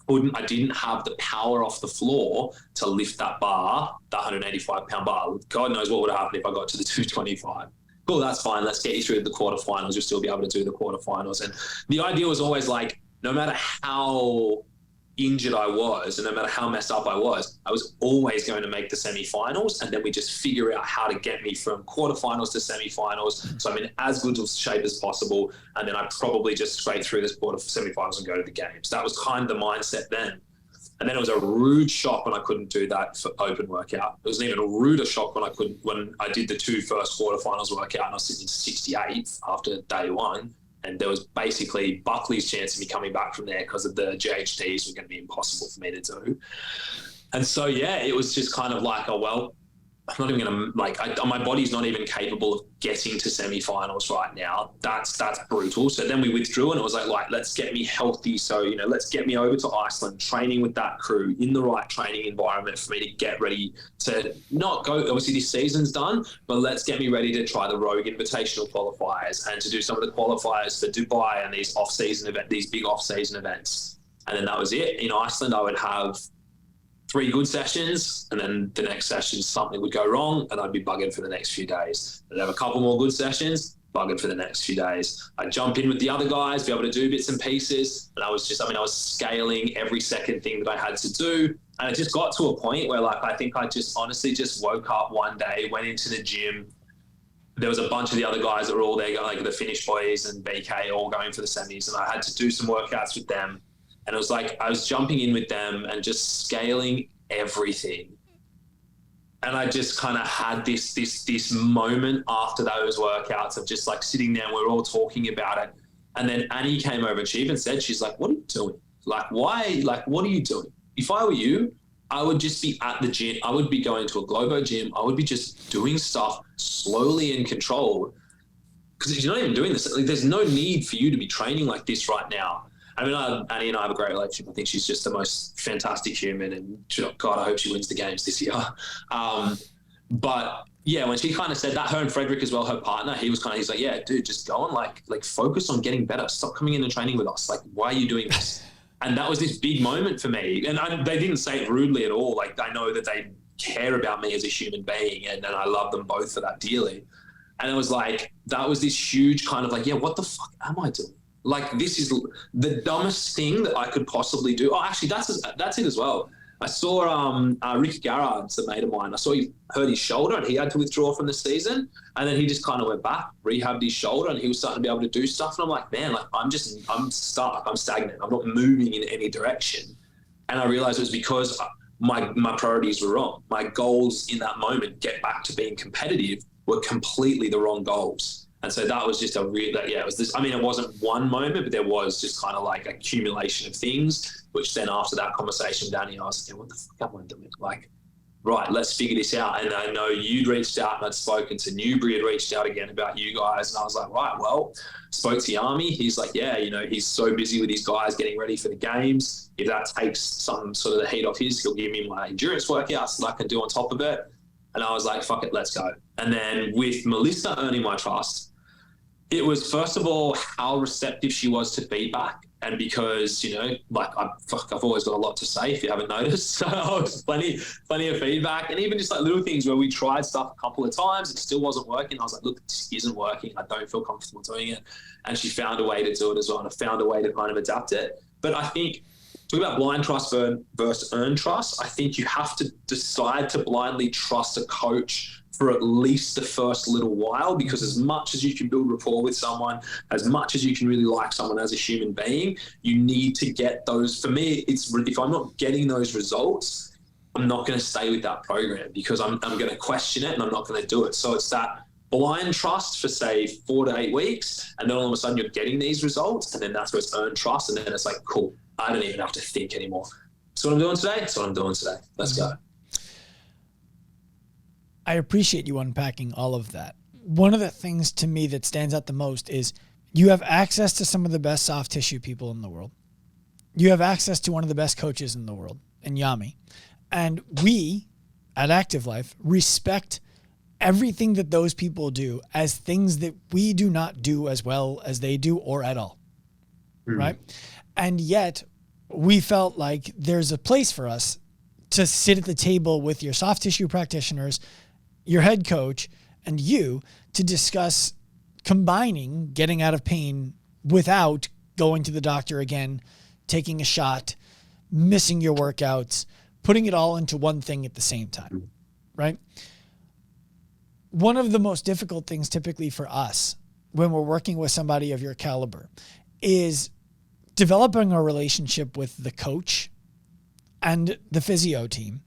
[SPEAKER 2] I didn't have the power off the floor to lift that bar, the 185-pound bar. God knows what would have happened if I got to the 225. cool, that's fine. Let's get you through the quarterfinals. You'll still be able to do the quarterfinals. And the idea was always like, no matter how injured I was and no matter how messed up I was always going to make the semi-finals, and then we just figure out how to get me from quarterfinals to semi-finals, so I'm in as good of shape as possible, and then I probably just scrape through this semi-finals and go to the games. That was kind of the mindset then. And then it was a rude shock when I couldn't do that for open workout. It was an even a ruder shock when I did the 2 first quarterfinals workout and I was sitting 68th after day 1. And there was basically Buckley's chance of me coming back from there because of the GHDs were going to be impossible for me to do. And so, yeah, it was just kind of like, oh, well, I'm not even going to, my body's not even capable of getting to semi-finals right now. That's brutal. So then we withdrew and it was like, let's get me healthy. So, let's get me over to Iceland, training with that crew in the right training environment for me to get ready to not go, obviously this season's done, but let's get me ready to try the Rogue Invitational qualifiers and to do some of the qualifiers for Dubai and these big off-season events. And then that was it. In Iceland, I would have 3 good sessions, and then the next session, something would go wrong, and I'd be buggered for the next few days. I'd have a couple more good sessions, buggered for the next few days. I'd jump in with the other guys, be able to do bits and pieces, and I was scaling every second thing that I had to do. And it just got to a point where, I think I just honestly just woke up one day, went into the gym. There was a bunch of the other guys that were all there, like the Finnish boys and BK, all going for the semis, and I had to do some workouts with them. And it was like I was jumping in with them and just scaling everything. And I just kind of had this moment after those workouts of just like sitting there and we were all talking about it. And then Annie came over and she even said, she's like, what are you doing? Like, why? Like, what are you doing? If I were you, I would just be at the gym. I would be going to a Globo gym. I would be just doing stuff slowly and controlled. Because you're not even doing this. Like, there's no need for you to be training like this right now. I mean, Annie and I have a great relationship. I think she's just the most fantastic human, and God, I hope she wins the games this year. But yeah, when she kind of said that, her and Frederick as well, her partner, he's like, yeah, dude, just go and like focus on getting better. Stop coming in and training with us. Like, why are you doing this? And that was this big moment for me. And they didn't say it rudely at all. Like, I know that they care about me as a human being, and I love them both for that dearly. And it was like, that was this huge kind of like, yeah, what the fuck am I doing? Like, this is the dumbest thing that I could possibly do. Oh, actually, that's it as well. I saw Ricky Garrard's a mate of mine. I saw he hurt his shoulder and he had to withdraw from the season. And then he just kind of went back, rehabbed his shoulder, and he was starting to be able to do stuff. And I'm like, man, like I'm stuck. I'm stagnant. I'm not moving in any direction. And I realized it was because my priorities were wrong. My goals in that moment, get back to being competitive, were completely the wrong goals. And so that was just it was this, I mean, it wasn't one moment, but there was just kind of like accumulation of things, which then after that conversation with Danny, I was like, what the fuck am I doing? Like, right, let's figure this out. And I know you'd reached out and I'd spoken to Newbury, had reached out again about you guys. And I was like, right, well, spoke to Yami. He's like, yeah, he's so busy with his guys getting ready for the games. If that takes some sort of the heat off his, he'll give me my endurance workouts that I can do on top of it. And I was like, fuck it, let's go. And then with Melissa earning my trust, it was, first of all, how receptive she was to feedback. And because, I've always got a lot to say, if you haven't noticed. So I was plenty of feedback. And even just like little things where we tried stuff a couple of times, it still wasn't working. I was like, look, this isn't working. I don't feel comfortable doing it. And she found a way to do it as well. And I found a way to kind of adapt it. But I think, talking about blind trust versus earned trust, I think you have to decide to blindly trust a coach for at least the first little while, because as much as you can build rapport with someone, as much as you can really like someone as a human being, you need to get those. For me, it's, if I'm not getting those results, I'm not going to stay with that program, because I'm going to question it and I'm not going to do it. So it's that blind trust for say 4 to 8 weeks, and then all of a sudden you're getting these results, and then that's where it's earned trust, and then it's like, cool, I don't even have to think anymore. So what I'm doing today, that's what I'm doing today. Let's go.
[SPEAKER 1] I appreciate you unpacking all of that. One of the things to me that stands out the most is you have access to some of the best soft tissue people in the world. You have access to one of the best coaches in the world, in Yami. And we at Active Life respect everything that those people do as things that we do not do as well as they do, or at all. Right? And yet we felt like there's a place for us to sit at the table with your soft tissue practitioners, your head coach, and you to discuss combining getting out of pain without going to the doctor again, taking a shot, missing your workouts, putting it all into one thing at the same time, right? One of the most difficult things typically for us when we're working with somebody of your caliber is developing a relationship with the coach and the physio team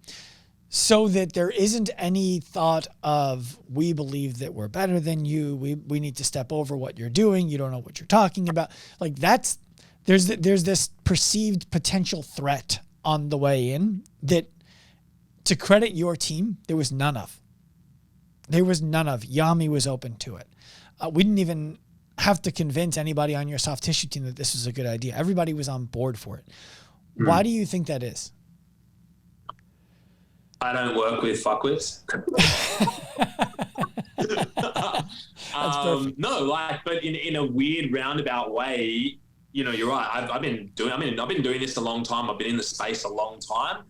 [SPEAKER 1] so that there isn't any thought of, we believe that we're better than you. We need to step over what you're doing. You don't know what you're talking about. Like there's this perceived potential threat on the way in that, to credit your team, there was none of. Yami was open to it. We didn't even have to convince anybody on your soft tissue team that this was a good idea. Everybody was on board for it. Why do you think that is?
[SPEAKER 2] I don't work with fuckwits. No, but in a weird roundabout way, you're right. I've been doing this a long time. I've been in the space a long time.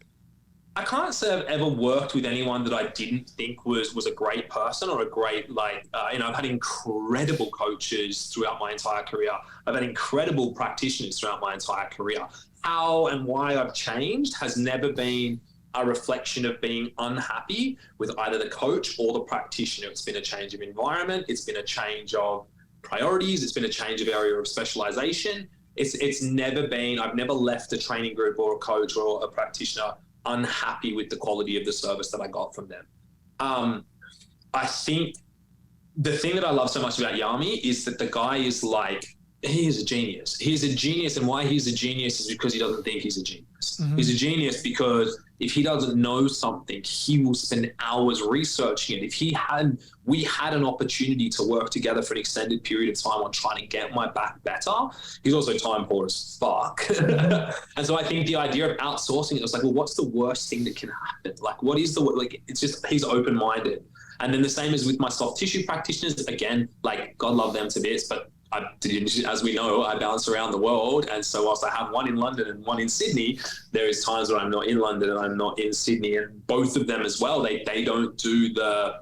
[SPEAKER 2] I can't say I've ever worked with anyone that I didn't think was a great person or a great, I've had incredible coaches throughout my entire career. I've had incredible practitioners throughout my entire career. How and why I've changed has never been a reflection of being unhappy with either the coach or the practitioner. It's been a change of environment. It's been a change of priorities. It's been a change of area of specialization. It's never been, I've never left a training group or a coach or a practitioner unhappy with the quality of the service that I got from them. I think the thing that I love so much about Yami is that the guy is he is a genius. He's a genius, and why he's a genius is because he doesn't think he's a genius. Mm-hmm. He's a genius because if he doesn't know something, he will spend hours researching it. We had an opportunity to work together for an extended period of time on trying to get my back better. He's also time poor as fuck. And so I think the idea of outsourcing it was what's the worst thing that can happen? What is it's just, he's open-minded. And then the same as with my soft tissue practitioners, again, God love them to bits, but as we know, I bounce around the world. And so whilst I have one in London and one in Sydney, there is times when I'm not in London and I'm not in Sydney. And both of them as well, they don't do the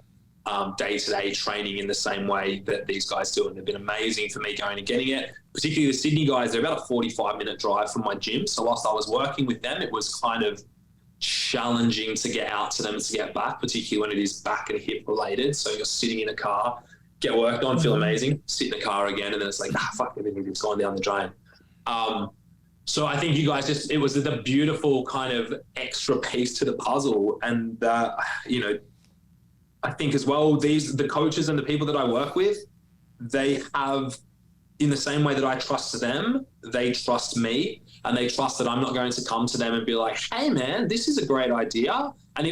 [SPEAKER 2] day-to-day training in the same way that these guys do. And they've been amazing for me going and getting it. Particularly the Sydney guys, they're about a 45-minute drive from my gym. So whilst I was working with them, it was kind of challenging to get out to them and to get back, particularly when it is back and hip related. So you're sitting in a car, get worked on, feel amazing, sit in the car again, and then it's fuck, everything's gone down the drain. So I think you guys it was the beautiful kind of extra piece to the puzzle. And, I think as well, the coaches and the people that I work with, they have, in the same way that I trust them, they trust me, and they trust that I'm not going to come to them and be like, hey man, this is a great idea. And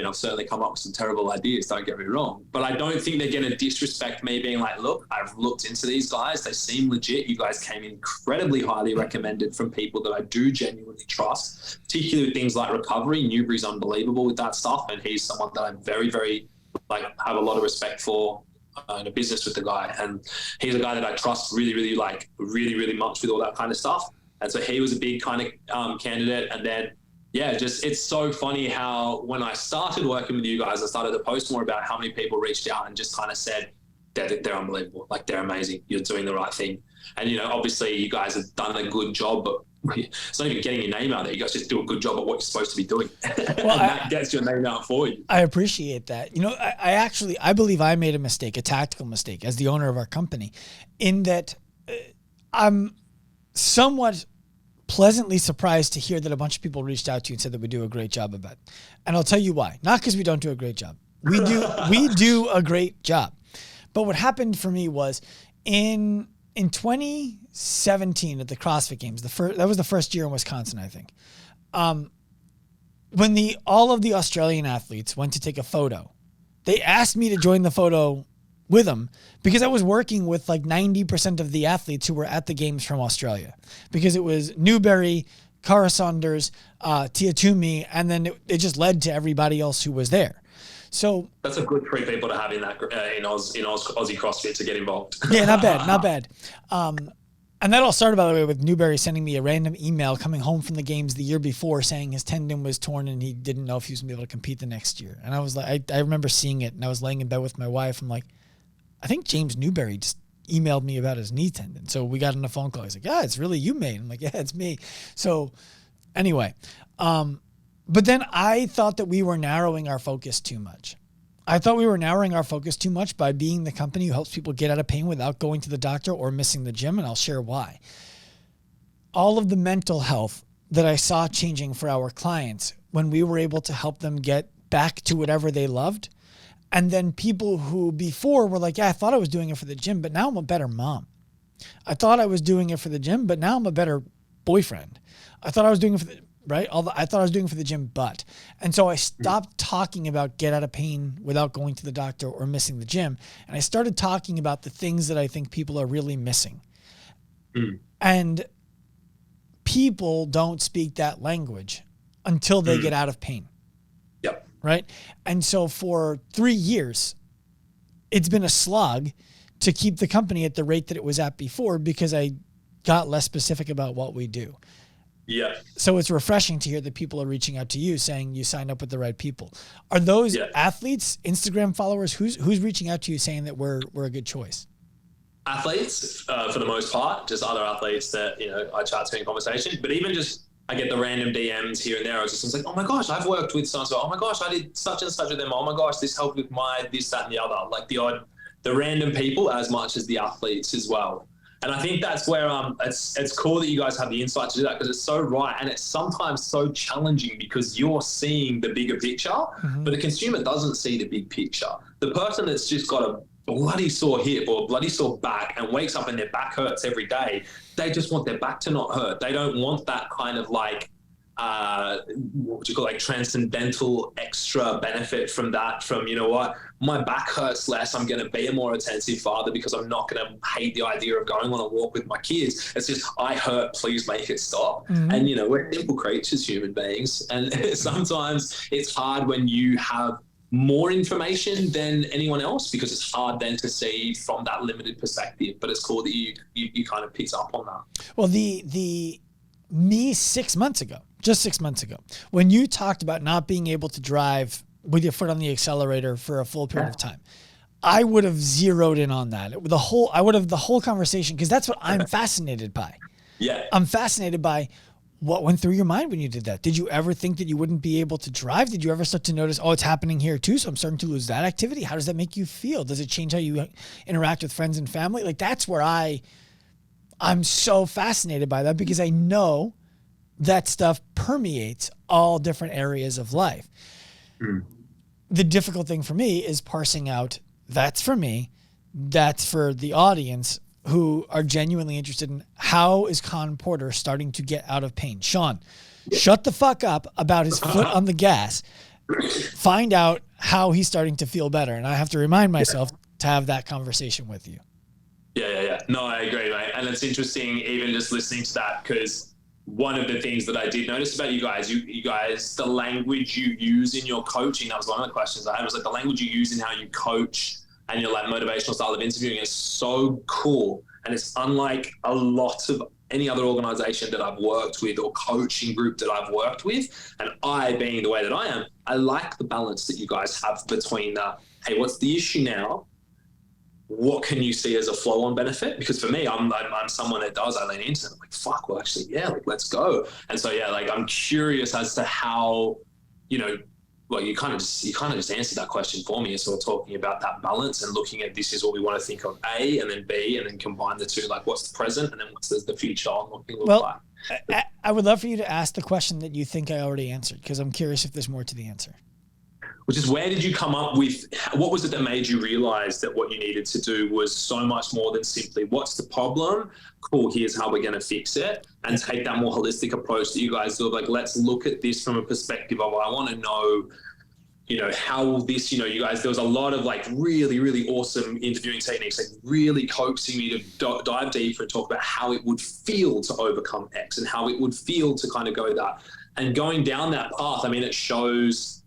[SPEAKER 2] I've certainly come up with some terrible ideas, don't get me wrong, but I don't think they're going to disrespect me being like, look, I've looked into these guys. They seem legit. You guys came incredibly highly recommended from people that I do genuinely trust, particularly with things like recovery. Newbury's unbelievable with that stuff. And he's someone that I'm very, very, have a lot of respect for in a business with the guy. And he's a guy that I trust really, really, really much with all that kind of stuff. And so he was a big kind of candidate. And then, it's so funny how when I started working with you guys, I started to post more about how many people reached out and just kind of said, they're unbelievable. They're amazing. You're doing the right thing. And, obviously you guys have done a good job, but it's not even getting your name out there. You guys just do a good job at what you're supposed to be doing. Well, that gets your name out for you.
[SPEAKER 1] I appreciate that. I believe I made a tactical mistake as the owner of our company, in that I'm somewhat pleasantly surprised to hear that a bunch of people reached out to you and said that we do a great job of it. And I'll tell you why. Not because we don't do a great job. We do a great job. But what happened for me was in 2017 at the CrossFit Games, that was the first year in Wisconsin, I think. When all of the Australian athletes went to take a photo, they asked me to join the photo with them because I was working with 90% of the athletes who were at the games from Australia, because it was Newberry, Cara Saunders, Tia Toomey, and then it just led to everybody else who was there. So
[SPEAKER 2] that's a good 3 people to have in that in Aussie CrossFit to get involved.
[SPEAKER 1] Yeah, not bad. And that all started, by the way, with Newberry sending me a random email coming home from the games the year before saying his tendon was torn and he didn't know if he was going to be able to compete the next year. And I was like, I remember seeing it, and I was laying in bed with my wife. I'm like, I think James Newberry just emailed me about his knee tendon. So we got on a phone call. He's like, yeah, it's really you, mate. I'm like, yeah, it's me. So anyway, but then I thought that we were narrowing our focus too much. I thought we were narrowing our focus too much by being the company who helps people get out of pain without going to the doctor or missing the gym, and I'll share why. All of the mental health that I saw changing for our clients when we were able to help them get back to whatever they loved, and then people who before were like, yeah, I thought I was doing it for the gym, but now I'm a better mom. I thought I was doing it for the gym, but now I'm a better boyfriend. I thought I was doing it for the right? I thought I was doing it for the gym, but. And so I stopped talking about get out of pain without going to the doctor or missing the gym. And I started talking about the things that I think people are really missing. And people don't speak that language until they get out of pain.
[SPEAKER 2] Yep.
[SPEAKER 1] Right? And so for 3 years, it's been a slog to keep the company at the rate that it was at before because I got less specific about what we do.
[SPEAKER 2] Yeah.
[SPEAKER 1] So it's refreshing to hear that people are reaching out to you saying you signed up with the right people. Are those athletes, Instagram followers? Who's reaching out to you saying that we're a good choice?
[SPEAKER 2] Athletes, for the most part, just other athletes that, I chat to in conversation, but even just, I get the random DMs here and there. I was just like, oh my gosh, I've worked with so-and-so. Oh my gosh, I did such and such with them. Oh my gosh, this helped with my, this, that, and the other. Like the random people as much as the athletes as well. And I think that's where it's cool that you guys have the insight to do that because it's so right. And it's sometimes so challenging because you're seeing the bigger picture, but the consumer doesn't see the big picture. The person that's just got a bloody sore hip or bloody sore back and wakes up and their back hurts every day, they just want their back to not hurt. They don't want that kind of like, what would you call like transcendental extra benefit from that, from, you know what, my back hurts less. I'm going to be a more attentive father because I'm not going to hate the idea of going on a walk with my kids. It's just, I hurt, please make it stop. And, we're simple creatures, human beings. And sometimes it's hard when you have more information than anyone else because it's hard then to see from that limited perspective, but it's cool that you kind of picked up on that.
[SPEAKER 1] Well, me 6 months ago, just 6 months ago, when you talked about not being able to drive with your foot on the accelerator for a full period of time, I would have zeroed in on that. The whole conversation, because that's what I'm fascinated by.
[SPEAKER 2] Yeah.
[SPEAKER 1] I'm fascinated by what went through your mind when you did that. Did you ever think that you wouldn't be able to drive? Did you ever start to notice, oh, it's happening here too, so I'm starting to lose that activity? How does that make you feel? Does it change how you interact with friends and family? Like, that's where I'm so fascinated by that because I know that stuff permeates all different areas of life. The difficult thing for me is parsing out, that's for me, that's for the audience who are genuinely interested in how is Con Porter starting to get out of pain. Sean, shut the fuck up about his foot on the gas. Find out how he's starting to feel better. And I have to remind myself to have that conversation with you.
[SPEAKER 2] Yeah. No, I agree, mate. And it's interesting even just listening to that because one of the things that I did notice about you guys, the language you use in your coaching, that was one of the questions I had, was like the language you use in how you coach and your like motivational style of interviewing is so cool. And it's unlike a lot of any other organization that I've worked with or coaching group that I've worked with. And I, being the way that I am, I like the balance that you guys have between hey, what's the issue now? What can you see as a flow-on benefit? Because for me, I'm someone that I lean into it. I'm like, fuck, well, actually, yeah, like, let's go. And so, yeah, like, I'm curious as to how, well, you kind of just answered that question for me. So we're talking about that balance and looking at this is what we want to think of A and then B and then combine the two, like what's the present and then what's the future and what can look like.
[SPEAKER 1] I would love for you to ask the question that you think I already answered because I'm curious if there's more to the answer.
[SPEAKER 2] Which is, where did you come up with, what was it that made you realize that what you needed to do was so much more than simply what's the problem? Cool, here's how we're going to fix it, and take that more holistic approach that you guys do of like, let's look at this from a perspective of, I want to know, how this, you guys, there was a lot of like really, really awesome interviewing techniques, like really coaxing me to dive deeper and talk about how it would feel to overcome X and how it would feel to kind of go that. And going down that path, I mean, it shows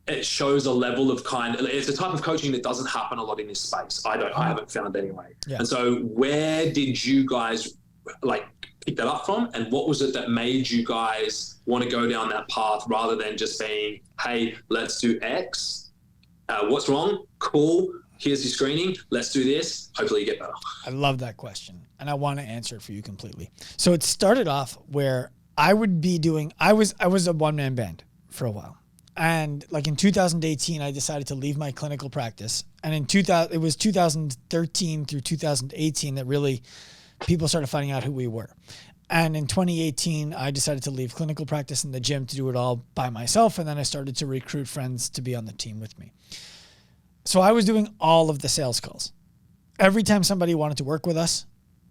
[SPEAKER 2] a level of it's a type of coaching that doesn't happen a lot in this space. I haven't found anyway. Yeah. And so where did you guys like pick that up from? And what was it that made you guys want to go down that path rather than just saying, hey, let's do X? What's wrong? Cool. Here's your screening. Let's do this. Hopefully you get better.
[SPEAKER 1] I love that question, and I want to answer it for you completely. So it started off where I was a one-man band for a while. And like in 2018, I decided to leave my clinical practice. And it was 2013 through 2018 that really people started finding out who we were. And in 2018, I decided to leave clinical practice in the gym to do it all by myself. And then I started to recruit friends to be on the team with me. So I was doing all of the sales calls. Every time somebody wanted to work with us,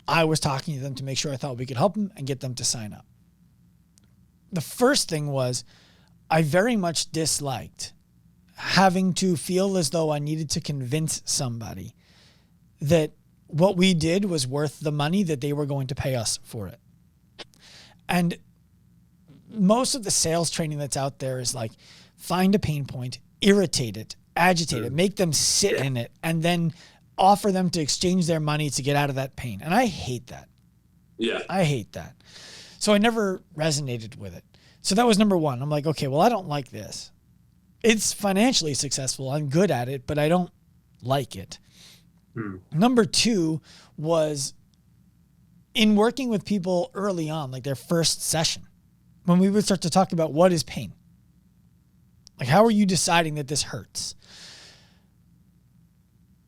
[SPEAKER 1] I was talking to them to make sure I thought we could help them and get them to sign up. The first thing was I very much disliked having to feel as though I needed to convince somebody that what we did was worth the money that they were going to pay us for it. And most of the sales training that's out there is like, find a pain point, irritate it, agitate it, make them sit in it, and then offer them to exchange their money to get out of that pain. And I hate that.
[SPEAKER 2] Yeah.
[SPEAKER 1] I hate that. So I never resonated with it. So that was number one. I'm like, okay, well, I don't like this. It's financially successful. I'm good at it, but I don't like it. Number two was in working with people early on, like their first session, when we would start to talk about what is pain. Like, how are you deciding that this hurts?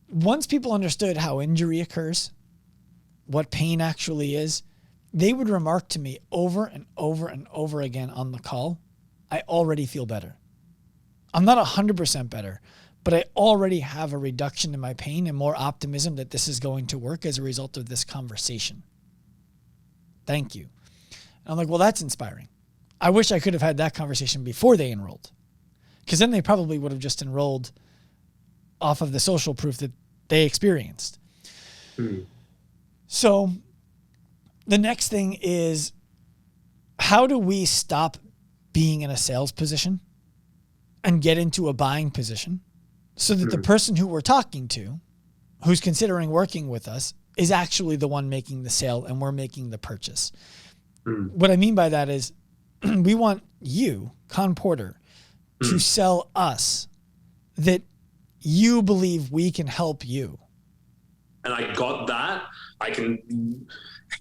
[SPEAKER 1] Once people understood how injury occurs, what pain actually is, they would remark to me over and over and over again on the call, I already feel better. I'm not 100% better, but I already have a reduction in my pain and more optimism that this is going to work as a result of this conversation. Thank you. And I'm like, well, that's inspiring. I wish I could have had that conversation before they enrolled, because then they probably would have just enrolled off of the social proof that they experienced. So the next thing is, how do we stop being in a sales position and get into a buying position so that the person who we're talking to, who's considering working with us, is actually the one making the sale and we're making the purchase? What I mean by that is we want you, Con Porter, to sell us that you believe we can help you.
[SPEAKER 2] And I got that. I can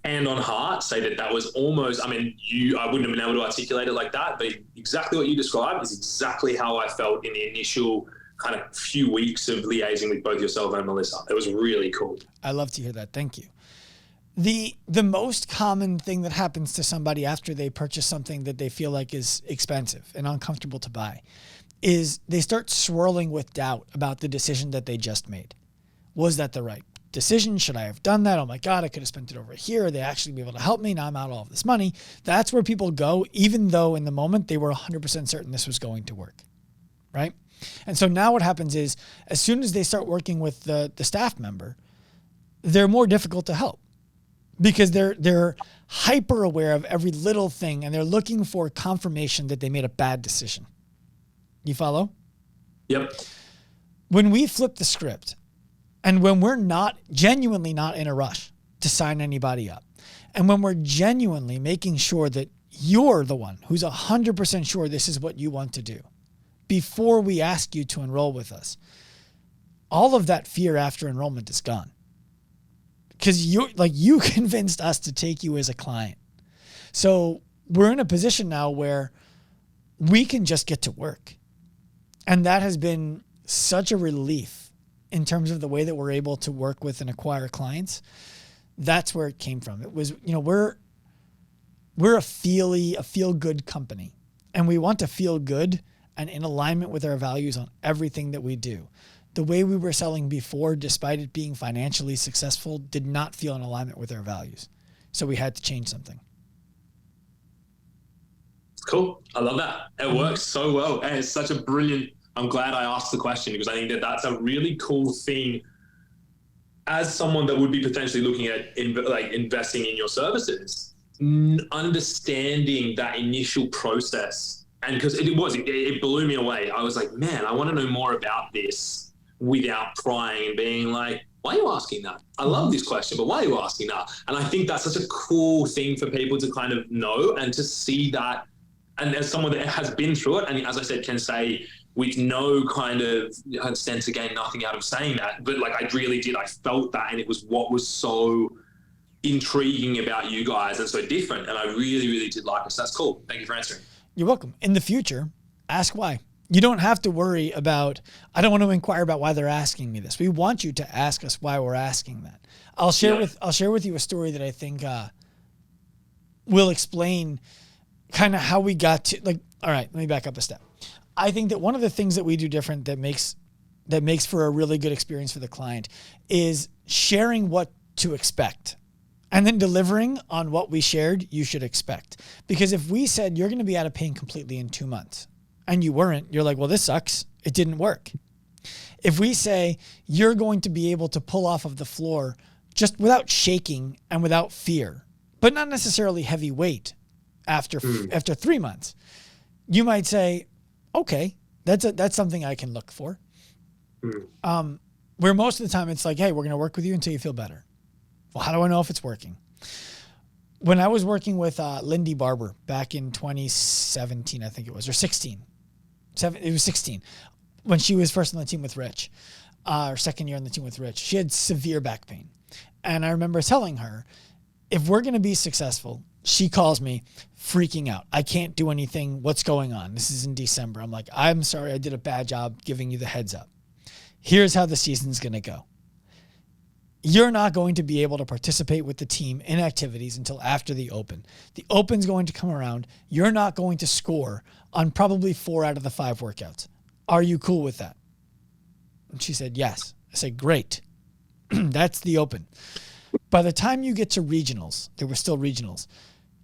[SPEAKER 2] hand on heart say that was almost, I wouldn't have been able to articulate it like that, but exactly what you described is exactly how I felt in the initial kind of few weeks of liaising with both yourself and Melissa. It was really cool.
[SPEAKER 1] I love to hear that. Thank you. The most common thing that happens to somebody after they purchase something that they feel like is expensive and uncomfortable to buy is they start swirling with doubt about the decision that they just made. Was that the right decision? Should I have done that? Oh my God, I could have spent it over here. Are they actually be able to help me? Now I'm out all of this money. That's where people go, even though in the moment they were 100% certain this was going to work, right? And so now what happens is, as soon as they start working with the staff member, they're more difficult to help because they're hyper aware of every little thing and they're looking for confirmation that they made a bad decision. You follow?
[SPEAKER 2] Yep.
[SPEAKER 1] When we flip the script and when we're genuinely not in a rush to sign anybody up, and when we're genuinely making sure that you're the one who's 100% sure this is what you want to do before we ask you to enroll with us, all of that fear after enrollment is gone. Because you convinced us to take you as a client. So we're in a position now where we can just get to work. And that has been such a relief in terms of the way that we're able to work with and acquire clients. That's where it came from. It was, we're a feel-good company, and we want to feel good and in alignment with our values on everything that we do. The way we were selling before, despite it being financially successful, did not feel in alignment with our values. So we had to change something.
[SPEAKER 2] Cool. I love that. It works so well. And it's such a brilliant, I'm glad I asked the question, because I think that's a really cool thing as someone that would be potentially looking at investing in your services, understanding that initial process. And because it blew me away. I was like, man, I want to know more about this without prying and being like, why are you asking that? I love this question, but why are you asking that? And I think that's such a cool thing for people to kind of know and to see that. And as someone that has been through it, and as I said, can say with no kind of sense to gain nothing out of saying that, but like I really did, I felt that, and it was what was so intriguing about you guys and so different. And I really, really did like it. So that's cool. Thank you for answering.
[SPEAKER 1] You're welcome. In the future, ask why. You don't have to worry about, I don't want to inquire about why they're asking me this. We want you to ask us why we're asking that. I'll share with you a story that I think will explain kind of how we got to, like, all right, let me back up a step. I think that one of the things that we do different that makes for a really good experience for the client is sharing what to expect and then delivering on what we shared you should expect. Because if we said you're going to be out of pain completely in 2 months, and you weren't, you're like, well, this sucks. It didn't work. If we say you're going to be able to pull off of the floor just without shaking and without fear, but not necessarily heavy weight after 3 months, you might say, okay, that's something I can look for. Where most of the time it's like, hey, we're going to work with you until you feel better. Well, how do I know if it's working? When I was working with Lindy Barber back in 2017, I think it was, or 16. It was 16 when she was first on the team with Rich, or second year on the team with Rich. She had severe back pain. And I remember telling her, if we're going to be successful, she calls me freaking out. I can't do anything. What's going on? This is in December. I'm like, I'm sorry. I did a bad job giving you the heads up. Here's how the season's going to go. You're not going to be able to participate with the team in activities until after the Open. The Open's going to come around. You're not going to score on probably 4 out of the 5 workouts. Are you cool with that? And she said, yes. I said, great. That's the Open. By the time you get to regionals, there were still regionals,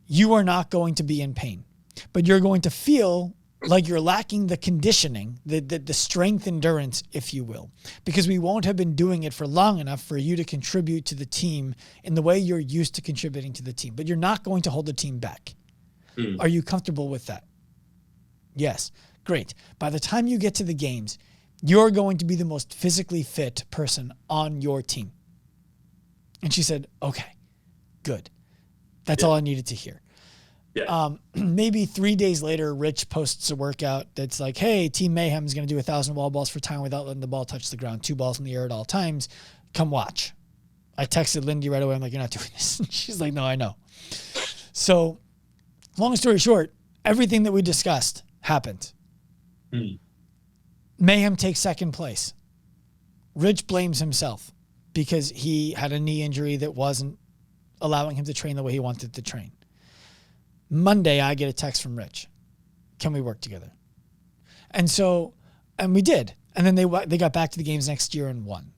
[SPEAKER 1] you are not going to be in pain, but you're going to feel like you're lacking the conditioning, the strength endurance, if you will, because we won't have been doing it for long enough for you to contribute to the team in the way you're used to contributing to the team, but you're not going to hold the team back. Are you comfortable with that? Yes. Great. By the time you get to the games, you're going to be the most physically fit person on your team. And she said, okay, good. That's all I needed to hear. Maybe 3 days later, Rich posts a workout that's like, hey, Team Mayhem is going to do 1,000 wall balls for time without letting the ball touch the ground, 2 balls in the air at all times. Come watch. I texted Lindy right away. I'm like, you're not doing this. She's like, no, I know. So long story short, everything that we discussed happened. Mayhem takes second place. Rich blames himself because he had a knee injury that wasn't allowing him to train the way he wanted to train. Monday, I get a text from Rich. Can we work together? And we did. And then they got back to the games next year and won.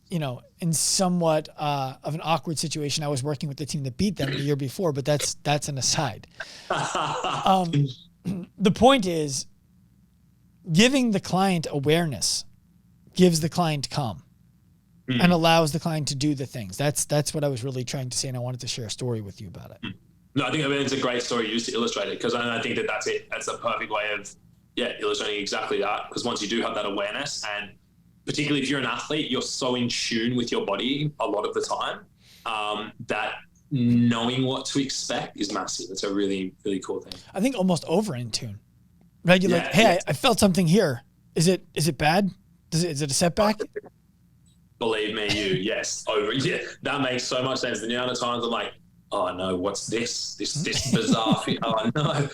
[SPEAKER 1] You know, in somewhat of an awkward situation, I was working with the team that beat them the year before, but that's an aside. The point is, giving the client awareness gives the client calm and allows the client to do the things. That's what I was really trying to say, and I wanted to share a story with you about it.
[SPEAKER 2] No, I think it's a great story used to illustrate it, because I think that's it. That's the perfect way of illustrating exactly that. Because once you do have that awareness, and particularly if you're an athlete, you're so in tune with your body a lot of the time that knowing what to expect is massive. It's a really, really cool thing.
[SPEAKER 1] I think almost over in tune, right? You're like, hey, I felt something here. Is it bad? Is it a setback?
[SPEAKER 2] Believe me, yes, over. Yeah, that makes so much sense. The amount of times I'm like, oh no, what's this? This bizarre thing. Oh no.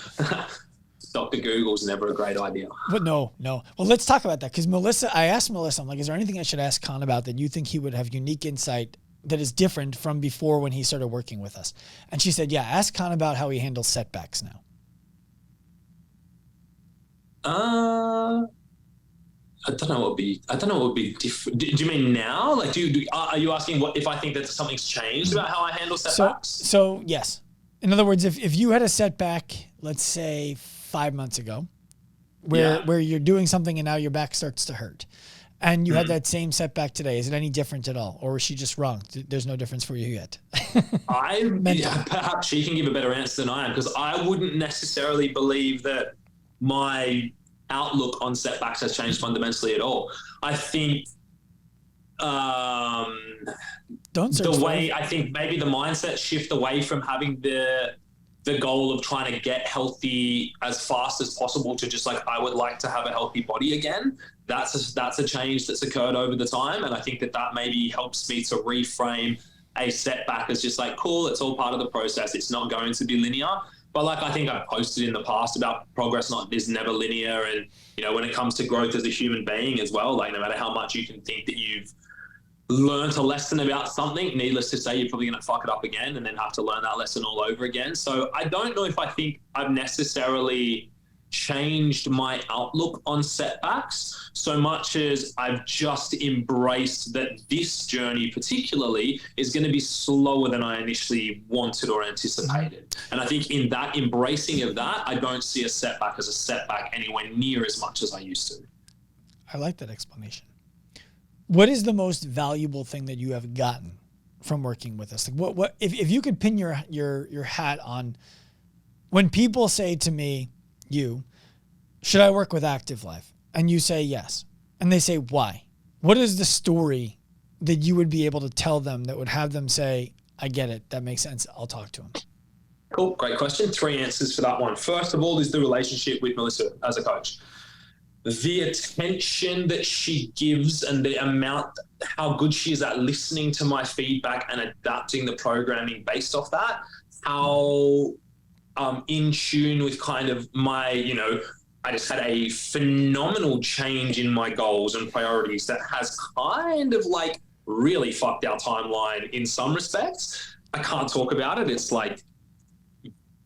[SPEAKER 2] Dr. Google's never a great idea.
[SPEAKER 1] But no. Well, let's talk about that, because I asked Melissa, I'm like, is there anything I should ask Khan about that you think he would have unique insight that is different from before when he started working with us? And she said, yeah, ask Khan about how he handles setbacks now.
[SPEAKER 2] I don't know what would be different. Do you mean now? Like, are you asking what if I think that something's changed about how I handle setbacks?
[SPEAKER 1] So yes. In other words, if you had a setback, let's say 5 months ago, where you're doing something and now your back starts to hurt, and you had that same setback today, is it any different at all, or is she just wrong? There's no difference for you yet.
[SPEAKER 2] Perhaps she can give a better answer than I am, because I wouldn't necessarily believe that my outlook on setbacks has changed fundamentally at all. I think
[SPEAKER 1] Don't search
[SPEAKER 2] the way I think maybe the mindset shift away from having the goal of trying to get healthy as fast as possible to just like, I would like to have a healthy body again. That's a change that's occurred over the time. And I think that maybe helps me to reframe a setback as just like, cool, it's all part of the process. It's not going to be linear. But like I think I've posted in the past about progress is never linear. And, you know, when it comes to growth as a human being as well, like no matter how much you can think that you've learned a lesson about something, needless to say, you're probably going to fuck it up again and then have to learn that lesson all over again. So I don't know if I think I've necessarily changed my outlook on setbacks so much as I've just embraced that this journey particularly is going to be slower than I initially wanted or anticipated. And I think in that embracing of that, I don't see a setback as a setback anywhere near as much as I used to.
[SPEAKER 1] I like that explanation. What is the most valuable thing that you have gotten from working with us? Like what if you could pin your hat on when people say to me, should I work with Active Life? And you say yes. And they say, why? What is the story that you would be able to tell them that would have them say, I get it. That makes sense. I'll talk to him.
[SPEAKER 2] Cool. Great question. 3 answers for that one. First of all is the relationship with Melissa as a coach. The attention that she gives and the amount, how good she is at listening to my feedback and adapting the programming based off that, how in tune with kind of my, you know, I just had a phenomenal change in my goals and priorities that has kind of like really fucked our timeline in some respects. I can't talk about it. It's like,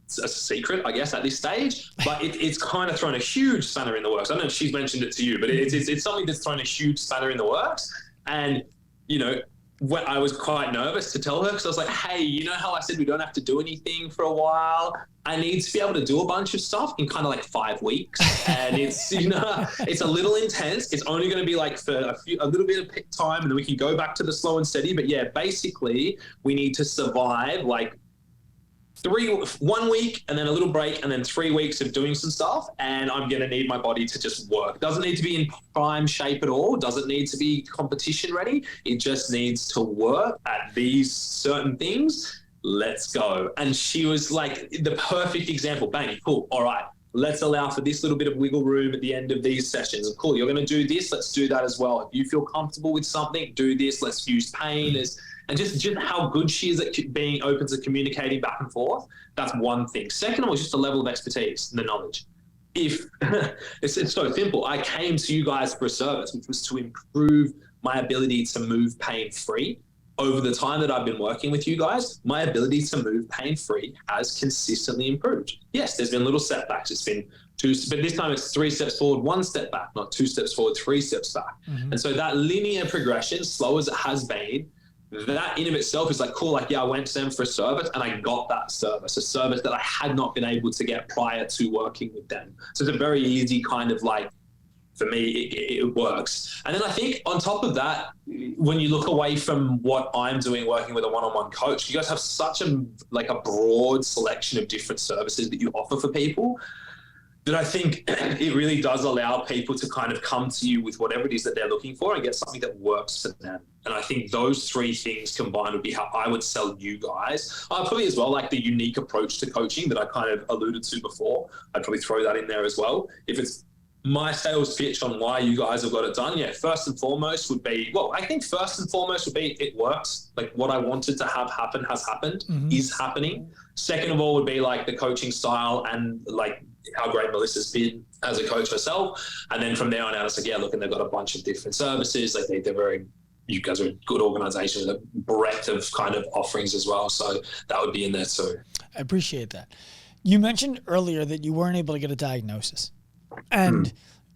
[SPEAKER 2] it's a secret, I guess, at this stage, but it's kind of thrown a huge spanner in the works. I don't know if she's mentioned it to you, but it's something that's thrown a huge spanner in the works. And, you know, when I was quite nervous to tell her because I was like, hey, you know how I said we don't have to do anything for a while? I need to be able to do a bunch of stuff in kind of like 5 weeks. And it's, you know, it's a little intense. It's only going to be like for a little bit of time and then we can go back to the slow and steady. But yeah, basically we need to survive like 1 week and then a little break and then 3 weeks of doing some stuff. And I'm going to need my body to just work. Doesn't need to be in prime shape at all. Doesn't need to be competition ready. It just needs to work at these certain things. Let's go. And she was like the perfect example. Bang, cool. All right. Let's allow for this little bit of wiggle room at the end of these sessions. Cool. You're going to do this. Let's do that as well. If you feel comfortable with something, do this. Let's use pain as, and just how good she is at being open to communicating back and forth. That's one thing. Second of all, is just the level of expertise and the knowledge. If it's so simple, I came to you guys for a service, which was to improve my ability to move pain-free. Over the time that I've been working with you guys, my ability to move pain-free has consistently improved. Yes, there's been little setbacks. It's been but this time it's 3 steps forward, 1 step back, not 2 steps forward, 3 steps back. Mm-hmm. And so that linear progression, slow as it has been, that in of itself is like, cool, like, yeah, I went to them for a service and I got that service, a service that I had not been able to get prior to working with them. So it's a very easy kind of like, for me, it works. And then I think on top of that, when you look away from what I'm doing working with a one-on-one coach, you guys have such a broad selection of different services that you offer for people that I think it really does allow people to kind of come to you with whatever it is that they're looking for and get something that works for them. And I think those 3 things combined would be how I would sell you guys. Probably as well, like the unique approach to coaching that I kind of alluded to before. I'd probably throw that in there as well. If it's my sales pitch on why you guys have got it done, yeah, first and foremost would be, it works. Like what I wanted to have happen has happened, is happening. Second of all would be like the coaching style and like how great Melissa's been as a coach herself. And then from there on out, it's like, yeah, look, and they've got a bunch of different services. Like you guys are a good organization with a breadth of kind of offerings as well. So that would be in there too. I
[SPEAKER 1] appreciate that. You mentioned earlier that you weren't able to get a diagnosis. And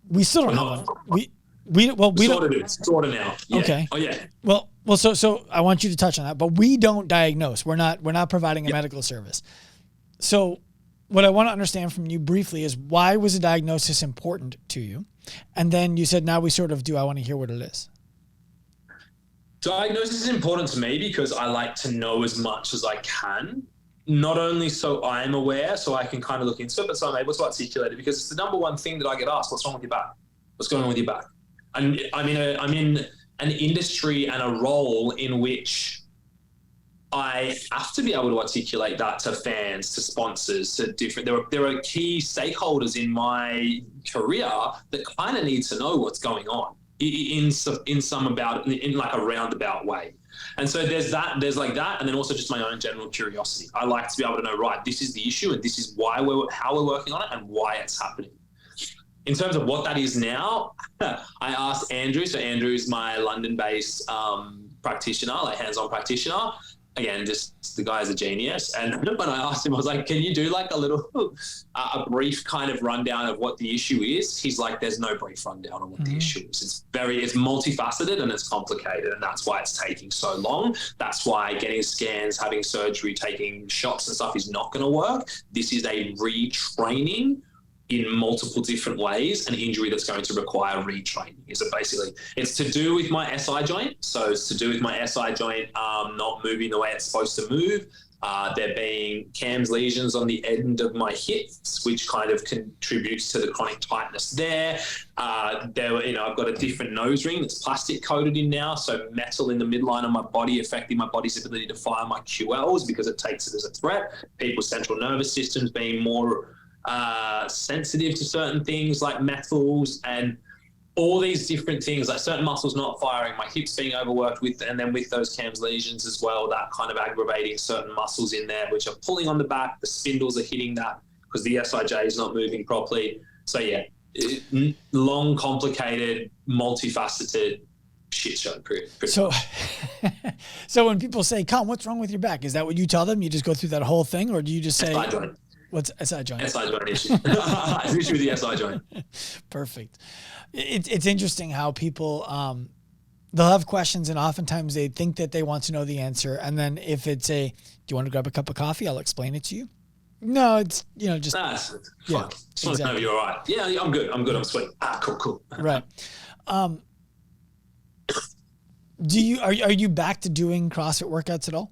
[SPEAKER 1] we still don't have one. We don't.
[SPEAKER 2] Sort of now. Yeah.
[SPEAKER 1] Okay.
[SPEAKER 2] Oh yeah.
[SPEAKER 1] Well. So I want you to touch on that, but we don't diagnose. We're not providing a medical service. So what I want to understand from you briefly is why was a diagnosis important to you? And then you said, now we sort of do. I want to hear what it is.
[SPEAKER 2] Diagnosis is important to me because I like to know as much as I can. Not only so I'm aware, so I can kind of look into it, but so I'm able to articulate it because it's the number one thing that I get asked. What's wrong with your back? What's going on with your back? And I'm in an industry and a role in which I have to be able to articulate that to fans, to sponsors, to different. There are key stakeholders in my career that kind of need to know what's going on in like a roundabout way. And so there's like that, and then also just my own general curiosity. I like to be able to know, right, this is the issue, and this is how we're working on it, and why it's happening. In terms of what that is now, I asked Andrew. So Andrew is my London-based practitioner, like hands-on practitioner. Again, just the guy's a genius. And when I asked him, I was like, can you do like a brief kind of rundown of what the issue is? He's like, there's no brief rundown on what the issue is. It's multifaceted and it's complicated. And that's why it's taking so long. That's why getting scans, having surgery, taking shots and stuff is not going to work. This is a retraining in multiple different ways, an injury that's going to require retraining. It's to do with my SI joint. So it's to do with my SI joint not moving the way it's supposed to move. There being CAMS lesions on the end of my hips, which kind of contributes to the chronic tightness there. I've got a different nose ring that's plastic coated in now, so metal in the midline of my body affecting my body's ability to fire my QLs because it takes it as a threat. People's central nervous systems being more sensitive to certain things like metals and all these different things, like certain muscles not firing, my hips being overworked and then with those CAMS lesions as well, that kind of aggravating certain muscles in there, which are pulling on the back. The spindles are hitting that because the SIJ is not moving properly. So yeah, long, complicated, multifaceted shit show.
[SPEAKER 1] So when people say, Con, what's wrong with your back? Is that what you tell them? You just go through that whole thing, or do you just say...
[SPEAKER 2] SI joint.
[SPEAKER 1] What's SI joint?
[SPEAKER 2] SI joint issue. It's issue with the SI joint.
[SPEAKER 1] Perfect. It's interesting how people, they'll have questions and oftentimes they think that they want to know the answer. And then if it's do you want to grab a cup of coffee? I'll explain it to you. No, it's, just.
[SPEAKER 2] That's fine.
[SPEAKER 1] Yeah,
[SPEAKER 2] Just want to know if you're all right. Yeah, I'm good. I'm sweet. Cool.
[SPEAKER 1] Right. Are you back to doing CrossFit workouts at all?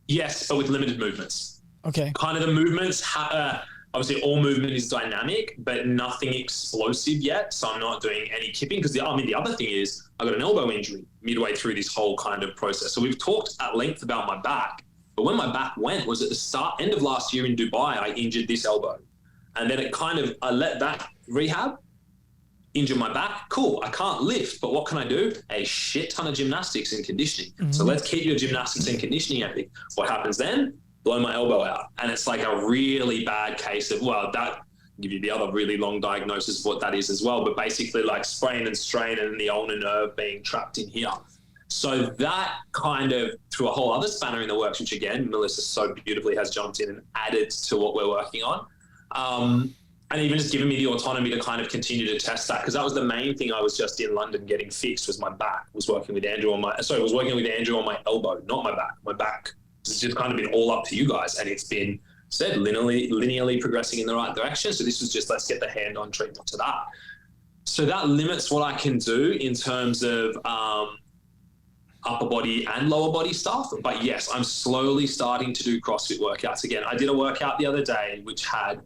[SPEAKER 2] Yes, but with limited movements.
[SPEAKER 1] Okay.
[SPEAKER 2] Kind of the movements, obviously all movement is dynamic, but nothing explosive yet. So I'm not doing any kipping because the other thing is I got an elbow injury midway through this whole kind of process. So we've talked at length about my back, but when my back went was at the end of last year in Dubai, I injured this elbow. And then I let that rehab, injure my back. Cool, I can't lift, but what can I do? A shit ton of gymnastics and conditioning. Mm-hmm. So let's keep your gymnastics and conditioning epic. What happens then? Blow my elbow out. And it's like a really bad case of, that give you the other really long diagnosis of what that is as well. But basically like sprain and strain and the ulnar nerve being trapped in here. So that kind of threw a whole other spanner in the works, which again, Melissa so beautifully has jumped in and added to what we're working on. And even just giving me the autonomy to kind of continue to test that. Because that was the main thing I was just in London getting fixed was my back. Was working with Andrew on my elbow, not my back. My back. It's just kind of been all up to you guys, and it's been said linearly progressing in the right direction. So this was just let's get the hand-on treatment to that. So that limits what I can do in terms of upper body and lower body stuff. But yes, I'm slowly starting to do CrossFit workouts again. I did a workout the other day which had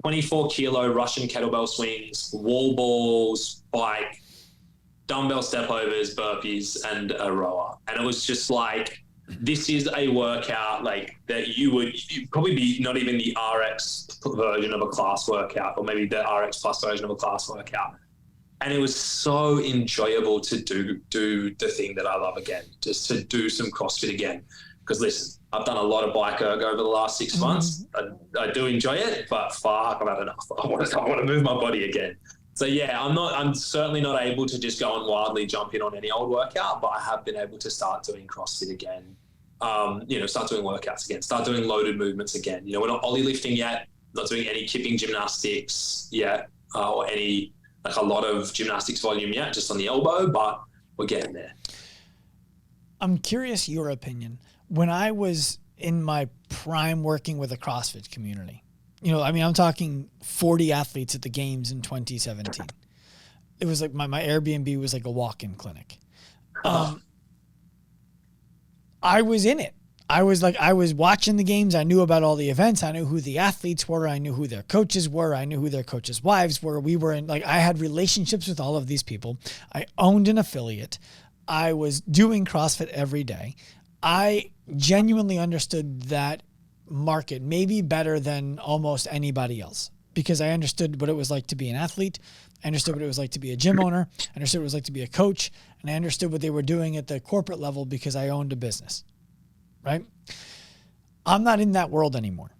[SPEAKER 2] 24 kilo Russian kettlebell swings, wall balls, bike, dumbbell step overs, burpees, and a rower. And it was just like, this is a workout like that you'd probably be not even the RX version of a class workout, or maybe the RX plus version of a class workout. And it was so enjoyable to do the thing that I love again, just to do some CrossFit again. Because listen, I've done a lot of bike erg over the last 6 months. I do enjoy it, but fuck, I've had enough. I want to move my body again. So yeah, I'm certainly not able to just go and wildly jump in on any old workout, but I have been able to start doing CrossFit again. Start doing workouts again, start doing loaded movements again. We're not Ollie lifting yet, not doing any kipping gymnastics yet, or any, like a lot of gymnastics volume yet, just on the elbow, but we're getting there.
[SPEAKER 1] I'm curious your opinion. When I was in my prime working with a CrossFit community, I'm talking 40 athletes at the games in 2017. It was like my Airbnb was like a walk-in clinic. I was in it. I was watching the games. I knew about all the events. I knew who the athletes were. I knew who their coaches were. I knew who their coaches' wives were. I had relationships with all of these people. I owned an affiliate. I was doing CrossFit every day. I genuinely understood that market maybe better than almost anybody else, because I understood what it was like to be an athlete. I understood what it was like to be a gym owner. I understood what it was like to be a coach. And I understood what they were doing at the corporate level because I owned a business. Right? I'm not in that world anymore.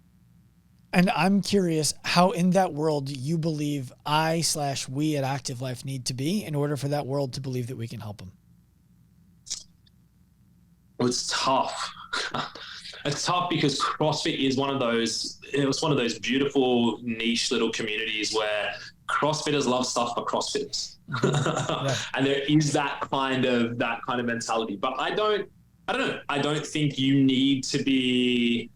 [SPEAKER 1] And I'm curious how in that world you believe we at Active Life need to be in order for that world to believe that we can help them.
[SPEAKER 2] Well, it's tough. It's tough because CrossFit is one of those beautiful niche little communities where CrossFitters love stuff for CrossFitters. Right. And there is that kind of mentality. But I don't know. I don't think you need to be,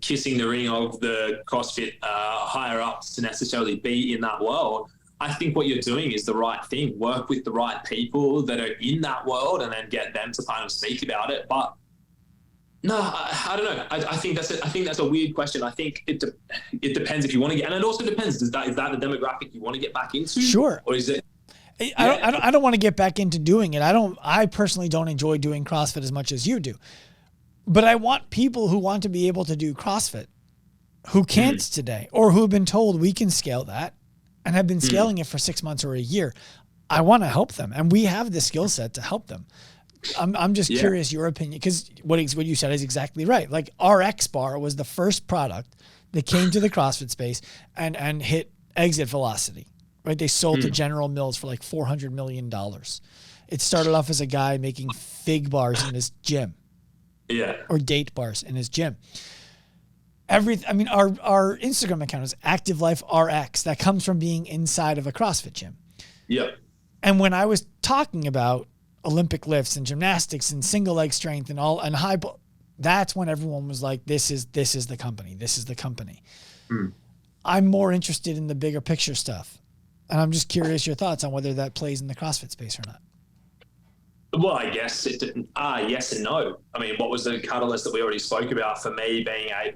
[SPEAKER 2] kissing the ring of the CrossFit higher ups to necessarily be in that world. I think what you're doing is the right thing. Work with the right people that are in that world and then get them to kind of speak about it. But no, I don't know. I think that's a weird question. I think it depends if you want to get, and it also depends. Is that the demographic you want to get back into?
[SPEAKER 1] Sure.
[SPEAKER 2] Or is it?
[SPEAKER 1] I don't want to get back into doing it. I personally don't enjoy doing CrossFit as much as you do, but I want people who want to be able to do CrossFit, who can't today, or who have been told we can scale that and have been scaling it for 6 months or a year. I want to help them, and we have the skill set to help them. I'm just curious your opinion, because what you said is exactly right. Like RX Bar was the first product that came to the CrossFit space and hit exit velocity, right? They sold to General Mills for like $400 million. It started off as a guy making fig bars in his gym, or date bars in his gym. Our Instagram account is Active Life RX. That comes from being inside of a CrossFit gym.
[SPEAKER 2] Yeah.
[SPEAKER 1] And when I was talking about Olympic lifts and gymnastics and single leg strength and high, that's when everyone was like, this is the company. This is the company. I'm more interested in the bigger picture stuff. And I'm just curious your thoughts on whether that plays in the CrossFit space or not.
[SPEAKER 2] Well, I guess it didn't. Yes and no. I mean, what was the catalyst that we already spoke about for me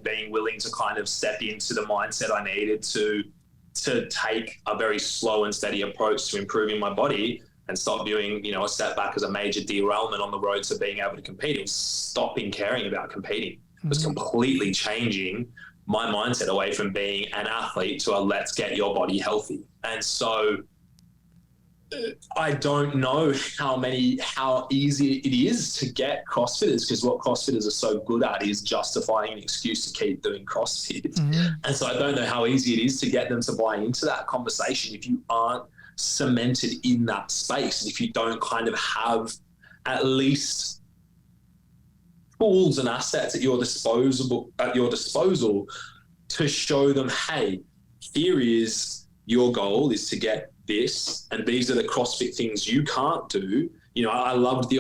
[SPEAKER 2] being willing to kind of step into the mindset I needed to take a very slow and steady approach to improving my body and stop viewing, a setback as a major derailment on the road to being able to compete. It was stopping caring about competing. It was completely changing my mindset away from being an athlete to a let's get your body healthy. And so I don't know how easy it is to get CrossFitters, because what CrossFitters are so good at is justifying an excuse to keep doing CrossFit. And so I don't know how easy it is to get them to buy into that conversation if you aren't cemented in that space, and if you don't kind of have at least tools and assets at your disposal to show them, hey, here is your goal, is to get this, and these are the CrossFit things you can't do. I loved the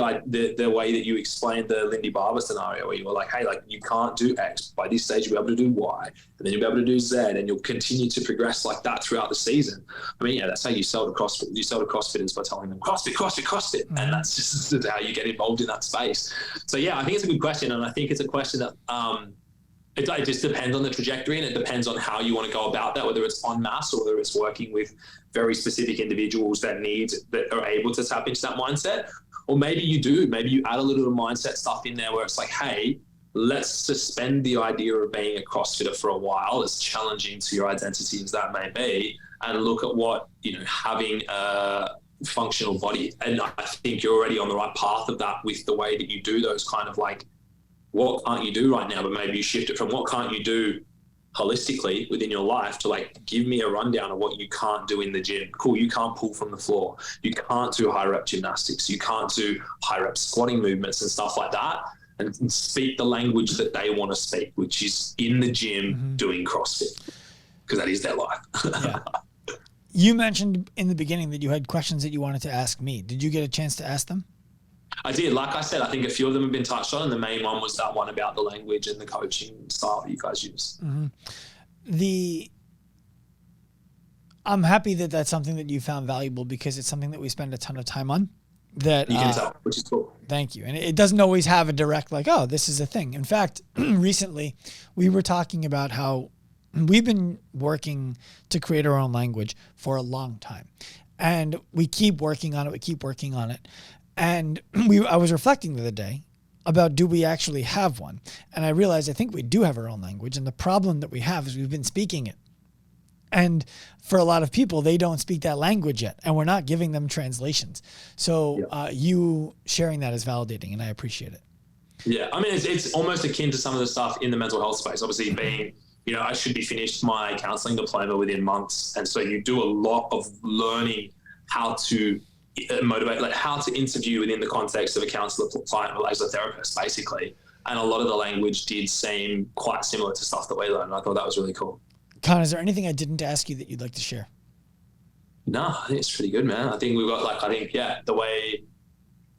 [SPEAKER 2] way that you explained the Lindy Barber scenario, where you were like, hey, like, you can't do X. By this stage, you'll be able to do Y, and then you'll be able to do Z, and you'll continue to progress like that throughout the season. I mean, that's how you sell to CrossFit. You sell to CrossFitters by telling them CrossFit. And that's just how you get involved in that space. So yeah, I think it's a good question. And I think it's a question that, it just depends on the trajectory, and it depends on how you want to go about that, whether it's en masse or whether it's working with very specific individuals that are able to tap into that mindset. Or maybe you add a little mindset stuff in there where it's like, hey, let's suspend the idea of being a CrossFitter for a while, as challenging to your identity as that may be, and look at what, having a functional body. And I think you're already on the right path of that with the way that you do those kind of like, what can't you do right now? But maybe you shift it from what can't you do holistically within your life to like, give me a rundown of what you can't do in the gym. Cool, you can't pull from the floor. You can't do high rep gymnastics. You can't do high rep squatting movements and stuff like that. And speak the language that they want to speak, which is in the gym doing CrossFit, because that is their life.
[SPEAKER 1] Yeah. You mentioned in the beginning that you had questions that you wanted to ask me. Did you get a chance to ask them?
[SPEAKER 2] I did. Like I said, I think a few of them have been touched on, and the main one was that one about the language and the coaching style that you guys use.
[SPEAKER 1] I'm happy that that's something that you found valuable, because it's something that we spend a ton of time on. that
[SPEAKER 2] you can tell, which is cool.
[SPEAKER 1] Thank you. And it doesn't always have a direct like, oh, this is a thing. In fact, recently we were talking about how we've been working to create our own language for a long time. And we keep working on it. And I was reflecting the other day about, do we actually have one? And I realized I think we do have our own language. And the problem that we have is we've been speaking it. And for a lot of people, they don't speak that language yet, and we're not giving them translations. So you sharing that is validating, and I appreciate it.
[SPEAKER 2] Yeah, I mean, it's almost akin to some of the stuff in the mental health space. Obviously, being, I should be finished my counseling diploma within months. And so you do a lot of learning how to motivate, like how to interview within the context of a counselor, client, or as a therapist, basically. And a lot of the language did seem quite similar to stuff that we learned. And I thought that was really cool.
[SPEAKER 1] Con, is there anything I didn't ask you that you'd like to share?
[SPEAKER 2] No, I think it's pretty good, man. I think we've got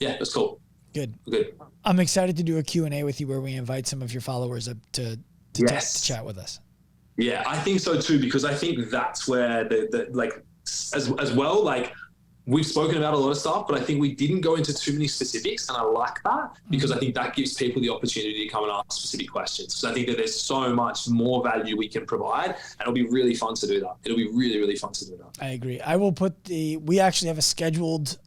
[SPEAKER 2] it's cool.
[SPEAKER 1] Good.
[SPEAKER 2] Good.
[SPEAKER 1] I'm excited to do a Q&A with you where we invite some of your followers up to chat with us.
[SPEAKER 2] Yeah, I think so too, because I think that's where as well, we've spoken about a lot of stuff, but I think we didn't go into too many specifics, and I like that because I think that gives people the opportunity to come and ask specific questions. Because I think that there's so much more value we can provide, and it'll be really fun to do that. It'll be really, really fun to do that.
[SPEAKER 1] I agree. I will put we actually have a scheduled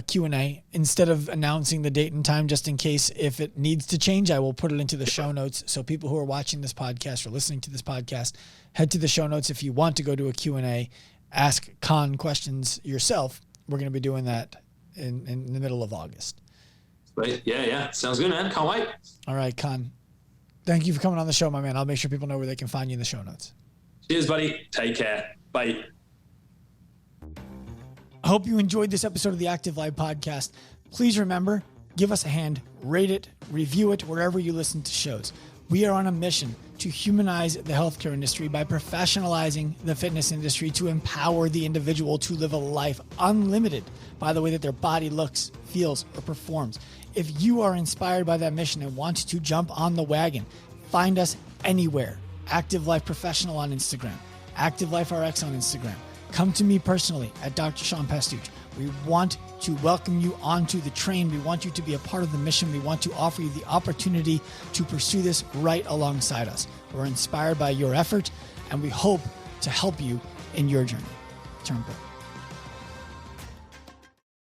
[SPEAKER 1] Q&A. Instead of announcing the date and time, just in case if it needs to change, I will put it into the show notes. So people who are watching this podcast or listening to this podcast, head to the show notes. If you want to go to a Q&A, ask Con questions yourself. We're going to be doing that in the middle of August.
[SPEAKER 2] Right. Yeah. Sounds good, man. Can't wait.
[SPEAKER 1] All right, Con. Thank you for coming on the show, my man. I'll make sure people know where they can find you in the show notes.
[SPEAKER 2] Cheers, buddy. Take care. Bye.
[SPEAKER 1] I hope you enjoyed this episode of the Active Life Podcast. Please remember, give us a hand, rate it, review it wherever you listen to shows. We are on a mission to humanize the healthcare industry by professionalizing the fitness industry to empower the individual to live a life unlimited by the way that their body looks, feels, or performs. If you are inspired by that mission and want to jump on the wagon, find us anywhere. Active Life Professional on Instagram, Active Life RX on Instagram. Come to me personally at Dr. Sean Pastuch. We want to welcome you onto the train. We want you to be a part of the mission. We want to offer you the opportunity to pursue this right alongside us. We're inspired by your effort, and we hope to help you in your journey. Turn pro.